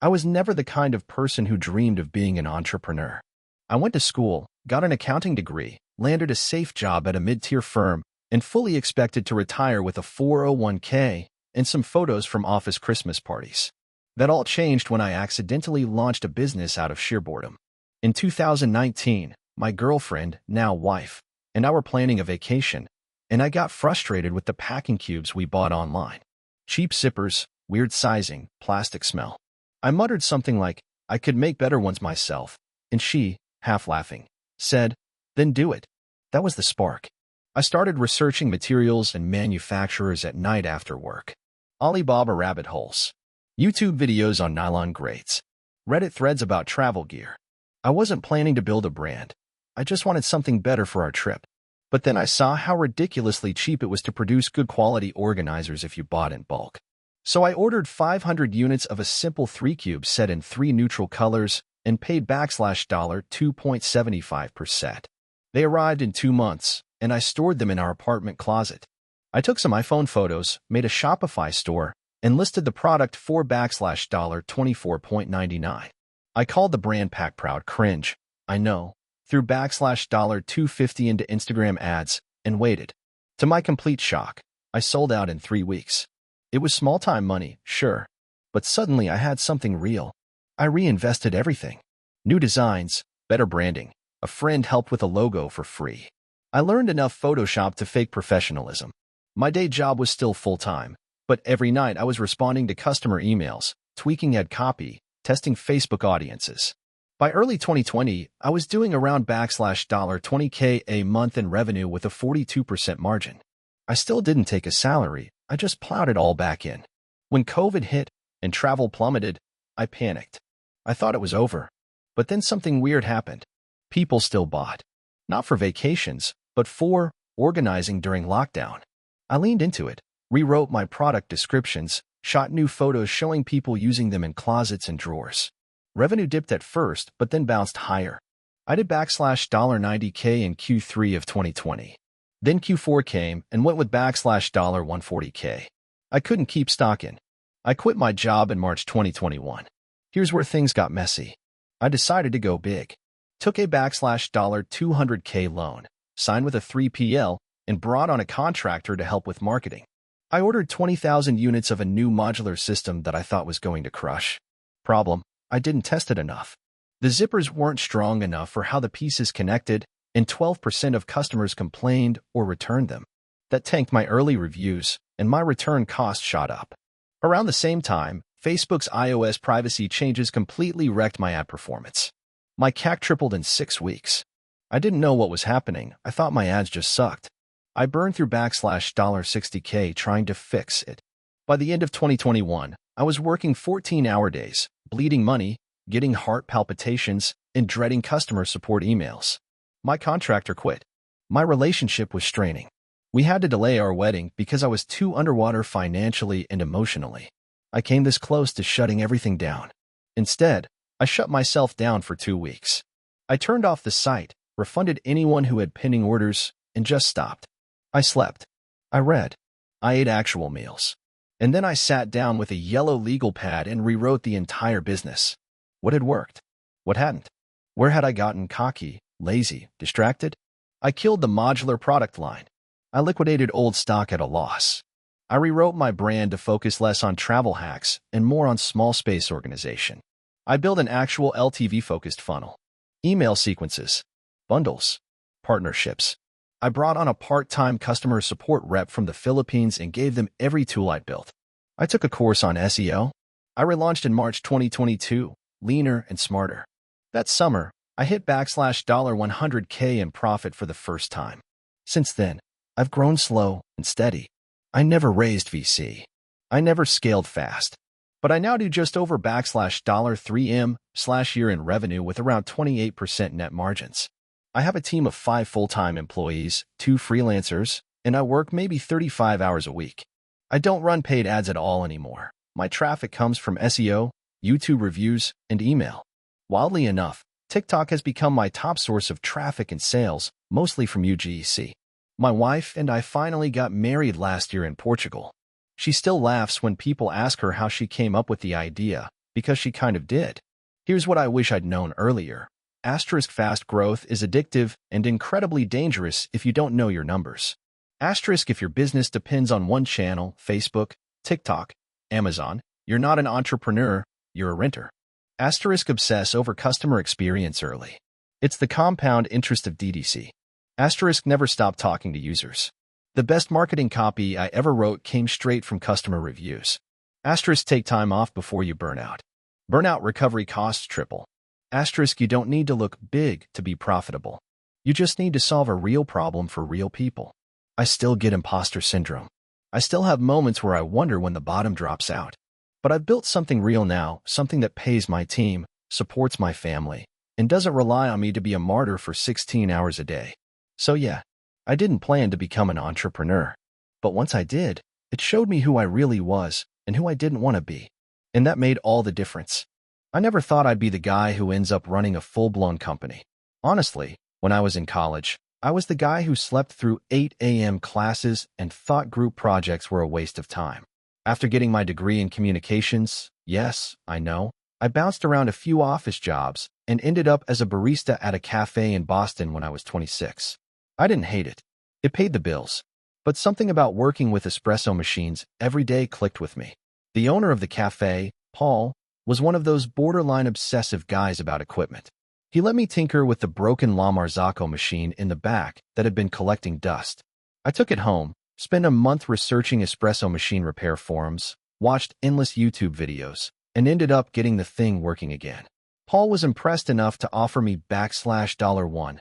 I was never the kind of person who dreamed of being an entrepreneur. I went to school, got an accounting degree, landed a safe job at a mid-tier firm, and fully expected to retire with a 401k and some photos from office Christmas parties. That all changed when I accidentally launched a business out of sheer boredom. In 2019, my girlfriend, now wife, and I were planning a vacation, and I got frustrated with the packing cubes we bought online. Cheap zippers, weird sizing, plastic smell. I muttered something like, I could make better ones myself, and she, half laughing, said, then do it. That was the spark. I started researching materials and manufacturers at night after work. Alibaba rabbit holes. YouTube videos on nylon grates. Reddit threads about travel gear. I wasn't planning to build a brand. I just wanted something better for our trip. But then I saw how ridiculously cheap it was to produce good quality organizers if you bought in bulk. So I ordered 500 units of a simple 3-cube set in 3 neutral colors and paid $2.75 per set. They arrived in 2 months, and I stored them in our apartment closet. I took some iPhone photos, made a Shopify store, and listed the product for $24.99. I called the brand Pack Proud cringe. I know. Threw $250 into Instagram ads and waited. To my complete shock, I sold out in 3 weeks. It was small-time money, sure, but suddenly I had something real. I reinvested everything. New designs, better branding. A friend helped with a logo for free. I learned enough Photoshop to fake professionalism. My day job was still full-time, but every night I was responding to customer emails, tweaking ad copy, testing Facebook audiences. By early 2020, I was doing around $20K a month in revenue with a 42% margin. I still didn't take a salary, I just plowed it all back in. When COVID hit and travel plummeted, I panicked. I thought it was over. But then something weird happened. People still bought. Not for vacations, but for organizing during lockdown. I leaned into it, rewrote my product descriptions, shot new photos showing people using them in closets and drawers. Revenue dipped at first, but then bounced higher. I did $90K in Q3 of 2020. Then Q4 came and went with $140K. I couldn't keep stocking. I quit my job in March 2021. Here's where things got messy. I decided to go big. Took a $200K loan, signed with a 3PL, and brought on a contractor to help with marketing. I ordered 20,000 units of a new modular system that I thought was going to crush. Problem: I didn't test it enough. The zippers weren't strong enough for how the pieces connected, and 12% of customers complained or returned them. That tanked my early reviews, and my return cost shot up. Around the same time, Facebook's iOS privacy changes completely wrecked my ad performance. My CAC tripled in 6 weeks. I didn't know what was happening. I thought my ads just sucked. I burned through $60K trying to fix it. By the end of 2021, I was working 14-hour days, bleeding money, getting heart palpitations, and dreading customer support emails. My contractor quit. My relationship was straining. We had to delay our wedding because I was too underwater financially and emotionally. I came this close to shutting everything down. Instead, I shut myself down for 2 weeks. I turned off the site, refunded anyone who had pending orders, and just stopped. I slept. I read. I ate actual meals. And then I sat down with a yellow legal pad and rewrote the entire business. What had worked? What hadn't? Where had I gotten cocky, lazy, distracted? I killed the modular product line. I liquidated old stock at a loss. I rewrote my brand to focus less on travel hacks and more on small space organization. I built an actual LTV-focused funnel. Email sequences, bundles, partnerships. I brought on a part-time customer support rep from the Philippines and gave them every tool I'd built. I took a course on SEO. I relaunched in March 2022, leaner and smarter. That summer, I hit $100K in profit for the first time. Since then, I've grown slow and steady. I never raised VC. I never scaled fast. But I now do just over $3M/year in revenue with around 28% net margins. I have a team of 5 full-time employees, 2 freelancers, and I work maybe 35 hours a week. I don't run paid ads at all anymore. My traffic comes from SEO, YouTube reviews, and email. Wildly enough, TikTok has become my top source of traffic and sales, mostly from UGC. My wife and I finally got married last year in Portugal. She still laughs when people ask her how she came up with the idea, because she kind of did. Here's what I wish I'd known earlier. Fast growth is addictive and incredibly dangerous if you don't know your numbers. If your business depends on one channel, Facebook, TikTok, Amazon, you're not an entrepreneur, you're a renter. Obsess over customer experience early. It's the compound interest of DDC. Never stop talking to users. The best marketing copy I ever wrote came straight from customer reviews. Take time off before you burn out. Burnout recovery costs triple. You don't need to look big to be profitable. You just need to solve a real problem for real people. I still get imposter syndrome. I still have moments where I wonder when the bottom drops out. But I've built something real now, something that pays my team, supports my family, and doesn't rely on me to be a martyr for 16 hours a day. So yeah, I didn't plan to become an entrepreneur. But once I did, it showed me who I really was and who I didn't want to be. And that made all the difference. I never thought I'd be the guy who ends up running a full-blown company. Honestly, when I was in college, I was the guy who slept through 8 a.m. classes and thought group projects were a waste of time. After getting my degree in communications, yes, I know, I bounced around a few office jobs and ended up as a barista at a cafe in Boston when I was 26. I didn't hate it. It paid the bills. But something about working with espresso machines every day clicked with me. The owner of the cafe, Paul, was one of those borderline obsessive guys about equipment. He let me tinker with the broken La Marzocco machine in the back that had been collecting dust. I took it home, spent a month researching espresso machine repair forums, watched endless YouTube videos, and ended up getting the thing working again. Paul was impressed enough to offer me $200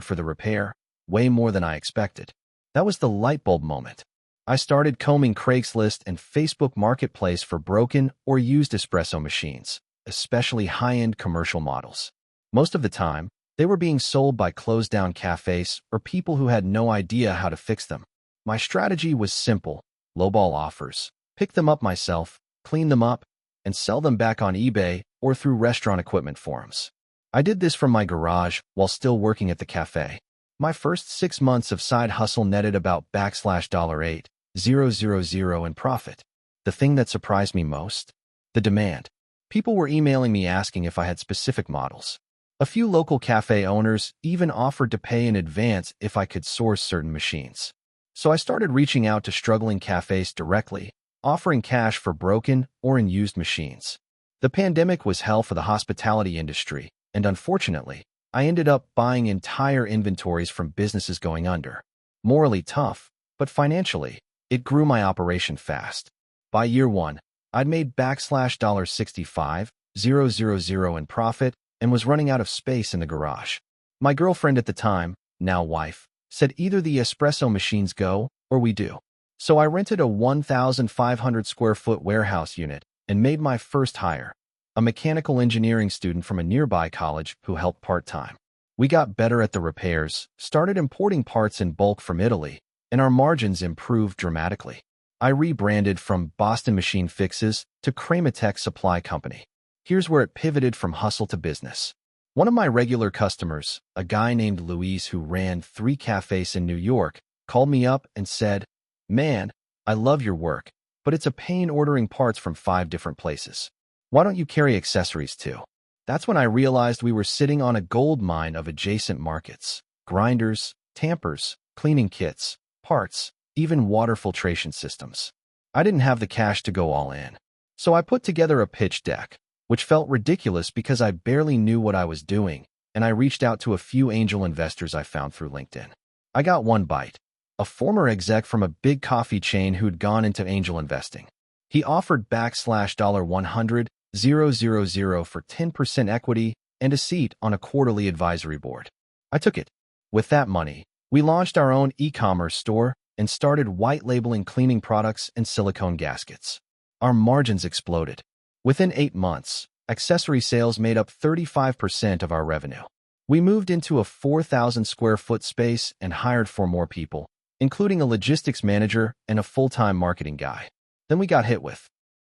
for the repair, way more than I expected. That was the light bulb moment. I started combing Craigslist and Facebook Marketplace for broken or used espresso machines, especially high-end commercial models. Most of the time, they were being sold by closed-down cafes or people who had no idea how to fix them. My strategy was simple: lowball offers, pick them up myself, clean them up, and sell them back on eBay or through restaurant equipment forums. I did this from my garage while still working at the cafe. My first 6 months of side hustle netted about $8,000 in profit. The thing that surprised me most? The demand. People were emailing me asking if I had specific models. A few local cafe owners even offered to pay in advance if I could source certain machines. So I started reaching out to struggling cafes directly, offering cash for broken or unused machines. The pandemic was hell for the hospitality industry, and unfortunately, I ended up buying entire inventories from businesses going under. Morally tough, but financially, it grew my operation fast. By year one, I'd made $65,000 in profit and was running out of space in the garage. My girlfriend at the time, now wife, said either the espresso machines go or we do. So I rented a 1,500 square foot warehouse unit and made my first hire, a mechanical engineering student from a nearby college who helped part-time. We got better at the repairs, started importing parts in bulk from Italy, and our margins improved dramatically. I rebranded from Boston Machine Fixes to Kramatech Supply Company. Here's where it pivoted from hustle to business. One of my regular customers, a guy named Luis who ran 3 cafes in New York, called me up and said, "Man, I love your work, but it's a pain ordering parts from 5 different places. Why don't you carry accessories too?" That's when I realized we were sitting on a gold mine of adjacent markets: grinders, tampers, cleaning kits, parts, even water filtration systems. I didn't have the cash to go all in. So I put together a pitch deck, which felt ridiculous because I barely knew what I was doing, and I reached out to a few angel investors I found through LinkedIn. I got one bite, a former exec from a big coffee chain who'd gone into angel investing. He offered $100,000 for 10% equity and a seat on a quarterly advisory board. I took it. With that money, we launched our own e-commerce store and started white-labeling cleaning products and silicone gaskets. Our margins exploded. Within 8 months, accessory sales made up 35% of our revenue. We moved into a 4,000 square foot space and hired 4 more people, including a logistics manager and a full-time marketing guy. Then we got hit with.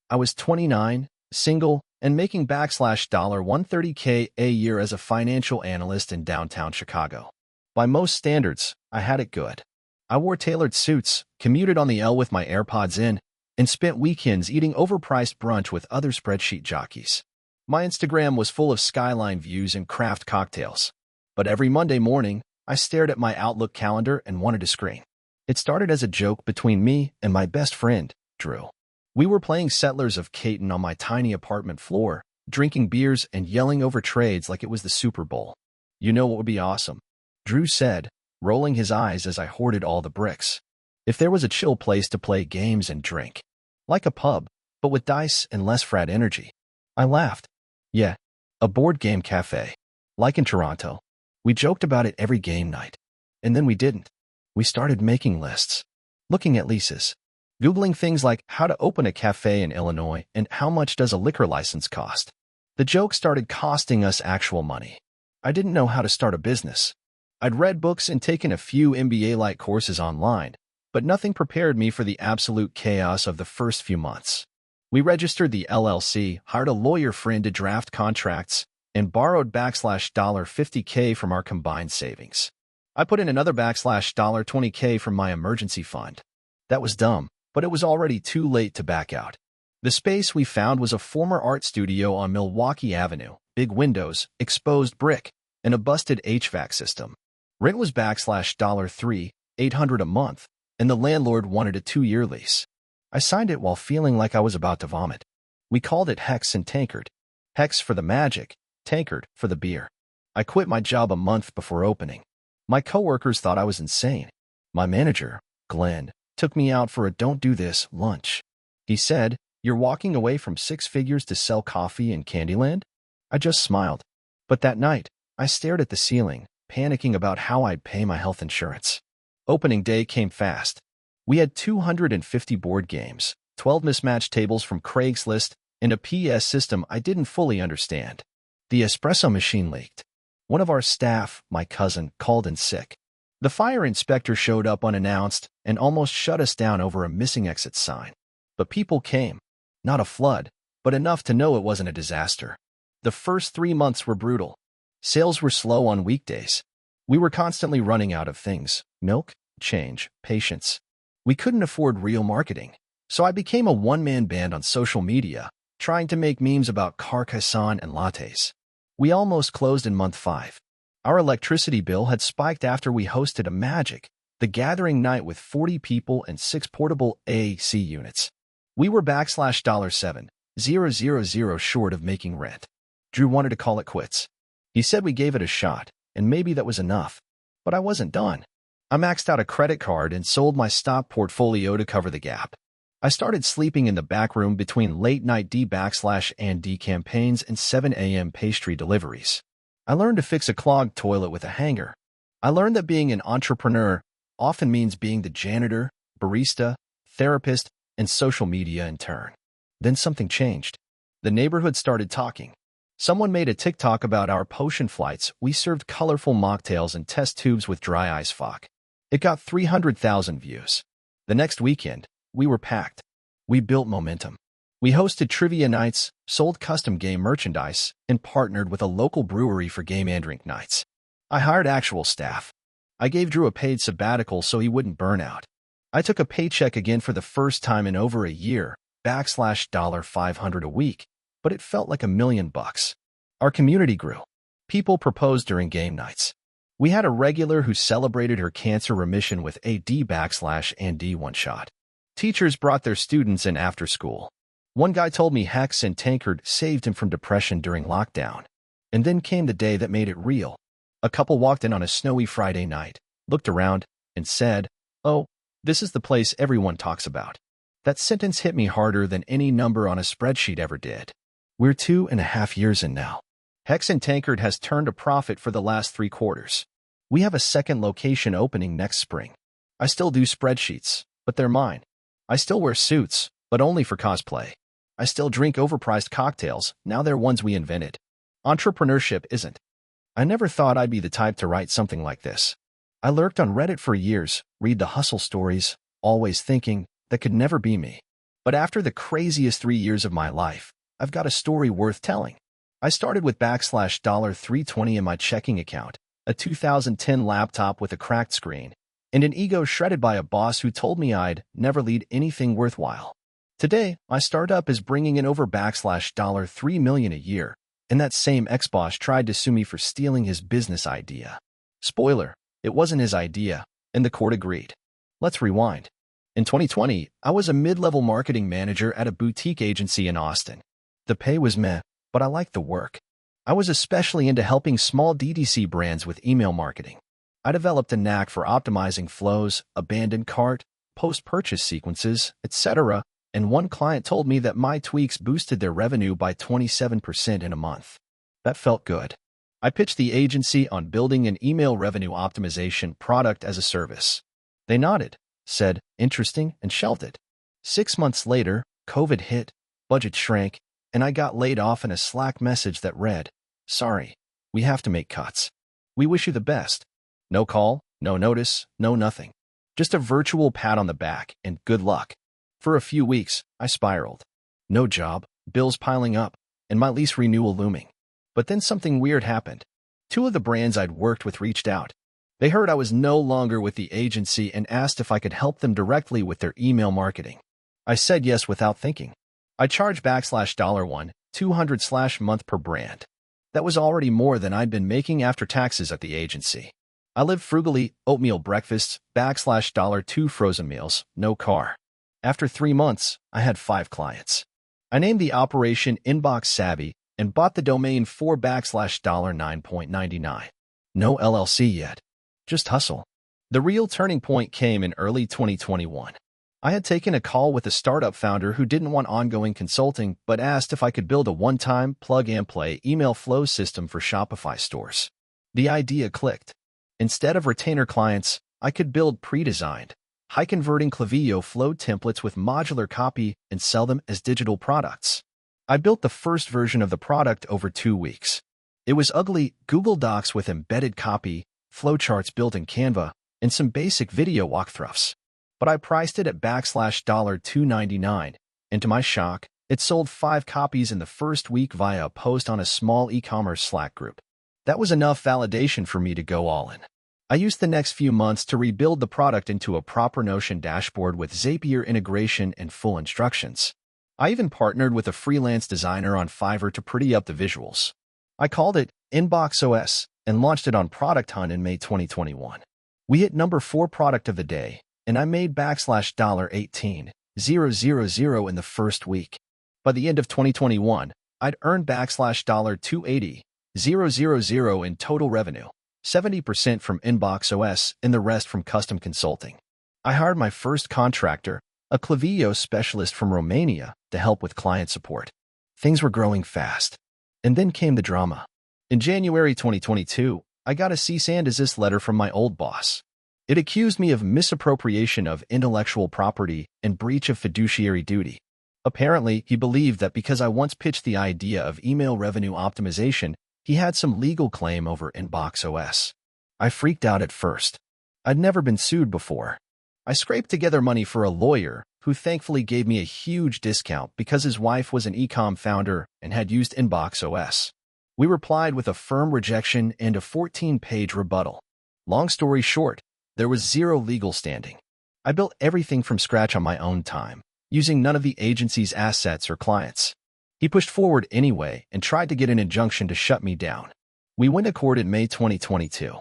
I was 29, single, and making $130K a year as a financial analyst in downtown Chicago. By most standards, I had it good. I wore tailored suits, commuted on the L with my AirPods in, and spent weekends eating overpriced brunch with other spreadsheet jockeys. My Instagram was full of skyline views and craft cocktails. But every Monday morning, I stared at my Outlook calendar and wanted to scream. It started as a joke between me and my best friend, Drew. We were playing Settlers of Catan on my tiny apartment floor, drinking beers and yelling over trades like it was the Super Bowl. "You know what would be awesome?" Drew said, rolling his eyes as I hoarded all the bricks. "If there was a chill place to play games and drink. Like a pub, but with dice and less frat energy." I laughed. "Yeah, a board game cafe. Like in Toronto." We joked about it every game night. And then we didn't. We started making lists, looking at leases, Googling things like how to open a cafe in Illinois and how much does a liquor license cost. The joke started costing us actual money. I didn't know how to start a business. I'd read books and taken a few MBA-like courses online, but nothing prepared me for the absolute chaos of the first few months. We registered the LLC, hired a lawyer friend to draft contracts, and borrowed $50K from our combined savings. I put in another $20K from my emergency fund. That was dumb, but it was already too late to back out. The space we found was a former art studio on Milwaukee Avenue, big windows, exposed brick, and a busted HVAC system. Rent was $800 a month, and the landlord wanted a 2-year lease. I signed it while feeling like I was about to vomit. We called it Hex and Tankard. Hex for the magic, Tankard for the beer. I quit my job a month before opening. My coworkers thought I was insane. My manager, Glenn, took me out for a "don't do this" lunch. He said, "You're walking away from 6 figures to sell coffee in Candyland?" I just smiled. But that night, I stared at the ceiling, panicking about how I'd pay my health insurance. Opening day came fast. We had 250 board games, 12 mismatched tables from Craigslist, and a PS system I didn't fully understand. The espresso machine leaked. One of our staff, my cousin, called in sick. The fire inspector showed up unannounced and almost shut us down over a missing exit sign. But people came. Not a flood, but enough to know it wasn't a disaster. The first 3 months were brutal. Sales were slow on weekdays. We were constantly running out of things: milk, change, patience. We couldn't afford real marketing. So I became a one-man band on social media, trying to make memes about Carcassonne and lattes. We almost closed in month 5. Our electricity bill had spiked after we hosted a the Gathering night with 40 people and 6 portable AC units. We were $7,000 short of making rent. Drew wanted to call it quits. He said we gave it a shot, and maybe that was enough. But I wasn't done. I maxed out a credit card and sold my stock portfolio to cover the gap. I started sleeping in the back room between late-night D&D campaigns and 7 a.m. pastry deliveries. I learned to fix a clogged toilet with a hanger. I learned that being an entrepreneur often means being the janitor, barista, therapist, and social media in turn. Then something changed. The neighborhood started talking. Someone made a TikTok about our potion flights. We served colorful mocktails and test tubes with dry ice fog. It got 300,000 views. The next weekend, we were packed. We built momentum. We hosted trivia nights, sold custom game merchandise, and partnered with a local brewery for game and drink nights. I hired actual staff. I gave Drew a paid sabbatical so he wouldn't burn out. I took a paycheck again for the first time in over a year, $500 a week, but it felt like $1 million. Our community grew. People proposed during game nights. We had a regular who celebrated her cancer remission with a D/&D one-shot. Teachers brought their students in after school. One guy told me Hex and Tankard saved him from depression during lockdown. And then came the day that made it real. A couple walked in on a snowy Friday night, looked around, and said, "Oh, this is the place everyone talks about." That sentence hit me harder than any number on a spreadsheet ever did. We're 2.5 years in now. Hex and Tankard has turned a profit for the last 3 quarters. We have a second location opening next spring. I still do spreadsheets, but they're mine. I still wear suits, but only for cosplay. I still drink overpriced cocktails, now they're ones we invented. Entrepreneurship isn't. I never thought I'd be the type to write something like this. I lurked on Reddit for years, read the hustle stories, always thinking that could never be me. But after the craziest 3 years of my life, I've got a story worth telling. I started with $320 in my checking account, a 2010 laptop with a cracked screen, and an ego shredded by a boss who told me I'd never lead anything worthwhile. Today, my startup is bringing in over $3 million a year, and that same ex-boss tried to sue me for stealing his business idea. Spoiler, it wasn't his idea, and the court agreed. Let's rewind. In 2020, I was a mid-level marketing manager at a boutique agency in Austin. The pay was meh, but I liked the work. I was especially into helping small DTC brands with email marketing. I developed a knack for optimizing flows, abandoned cart, post-purchase sequences, etc., and one client told me that my tweaks boosted their revenue by 27% in a month. That felt good. I pitched the agency on building an email revenue optimization product as a service. They nodded, said, "Interesting," and shelved it. 6 months later, COVID hit, budget shrank, and I got laid off in a Slack message that read, "Sorry, we have to make cuts. We wish you the best." No call, no notice, no nothing. Just a virtual pat on the back and good luck. For a few weeks, I spiraled. No job, bills piling up, and my lease renewal looming. But then something weird happened. 2 of the brands I'd worked with reached out. They heard I was no longer with the agency and asked if I could help them directly with their email marketing. I said yes without thinking. I charged $1 $200 per brand. That was already more than I'd been making after taxes at the agency. I lived frugally, oatmeal breakfasts, $2 frozen meals, no car. After 3 months, I had 5 clients. I named the operation Inbox Savvy and bought the domain for $9.99. No LLC yet. Just hustle. The real turning point came in early 2021. I had taken a call with a startup founder who didn't want ongoing consulting but asked if I could build a one-time, plug-and-play email flow system for Shopify stores. The idea clicked. Instead of retainer clients, I could build pre-designed, high-converting Klaviyo flow templates with modular copy and sell them as digital products. I built the first version of the product over 2 weeks. It was ugly Google Docs with embedded copy, flowcharts built in Canva, and some basic video walkthroughs. But I priced it at $299, and to my shock, it sold 5 copies in the first week via a post on a small e-commerce Slack group. That was enough validation for me to go all in. I used the next few months to rebuild the product into a proper Notion dashboard with Zapier integration and full instructions. I even partnered with a freelance designer on Fiverr to pretty up the visuals. I called it Inbox OS and launched it on Product Hunt in May 2021. We hit number 4 product of the day, and I made $18,000 in the first week. By the end of 2021, I'd earned $280,000 in total revenue, 70% from Inbox OS and the rest from custom consulting. I hired my first contractor, a Klaviyo specialist from Romania, to help with client support. Things were growing fast. And then came the drama. In January 2022, I got a cease and desist letter from my old boss. It accused me of misappropriation of intellectual property and breach of fiduciary duty. Apparently, he believed that because I once pitched the idea of email revenue optimization, he had some legal claim over Inbox OS. I freaked out at first. I'd never been sued before. I scraped together money for a lawyer who thankfully gave me a huge discount because his wife was an e-com founder and had used Inbox OS. We replied with a firm rejection and a 14-page rebuttal. Long story short, there was zero legal standing. I built everything from scratch on my own time, using none of the agency's assets or clients. He pushed forward anyway and tried to get an injunction to shut me down. We went to court in May 2022.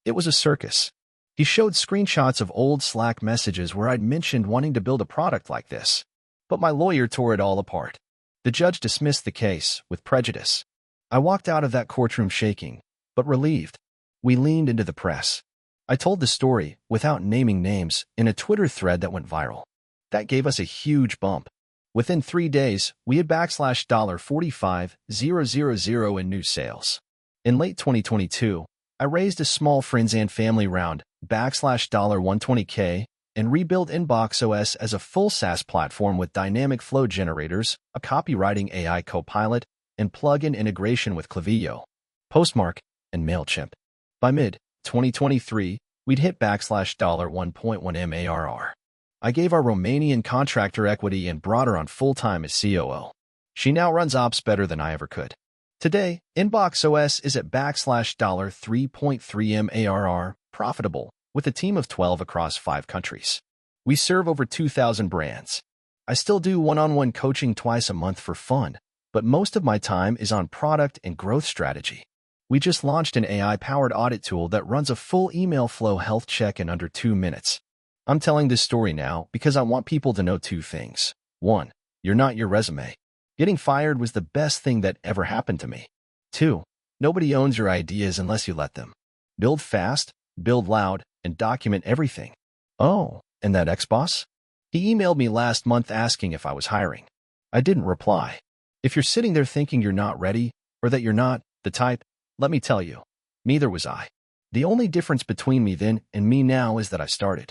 It was a circus. He showed screenshots of old Slack messages where I'd mentioned wanting to build a product like this. But my lawyer tore it all apart. The judge dismissed the case with prejudice. I walked out of that courtroom shaking, but relieved. We leaned into the press. I told the story, without naming names, in a Twitter thread that went viral. That gave us a huge bump. Within 3 days, we had $45,000 in new sales. In late 2022, I raised a small friends and family round, $120K, and rebuilt Inbox OS as a full SaaS platform with dynamic flow generators, a copywriting AI copilot, and plug-in integration with Klaviyo, Postmark, and MailChimp. By mid-2023, we'd hit $1.1 million ARR. I gave our Romanian contractor equity and brought her on full-time as COO. She now runs ops better than I ever could. Today, Inbox OS is at $3.3 million ARR, profitable, with a team of 12 across 5 countries. We serve over 2,000 brands. I still do one-on-one coaching twice a month for fun, but most of my time is on product and growth strategy. We just launched an AI-powered audit tool that runs a full email flow health check in under 2 minutes. I'm telling this story now because I want people to know 2 things. 1, you're not your resume. Getting fired was the best thing that ever happened to me. 2, nobody owns your ideas unless you let them. Build fast, build loud, and document everything. Oh, and that ex-boss? He emailed me last month asking if I was hiring. I didn't reply. If you're sitting there thinking you're not ready, or that you're not the type, let me tell you, neither was I. The only difference between me then and me now is that I started.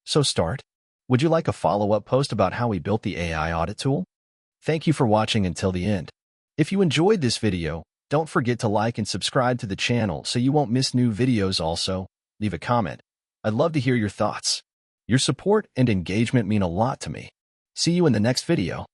So start. Would you like a follow-up post about how we built the AI audit tool? Thank you for watching until the end. If you enjoyed this video, don't forget to like and subscribe to the channel so you won't miss new videos. Also, leave a comment. I'd love to hear your thoughts. Your support and engagement mean a lot to me. See you in the next video.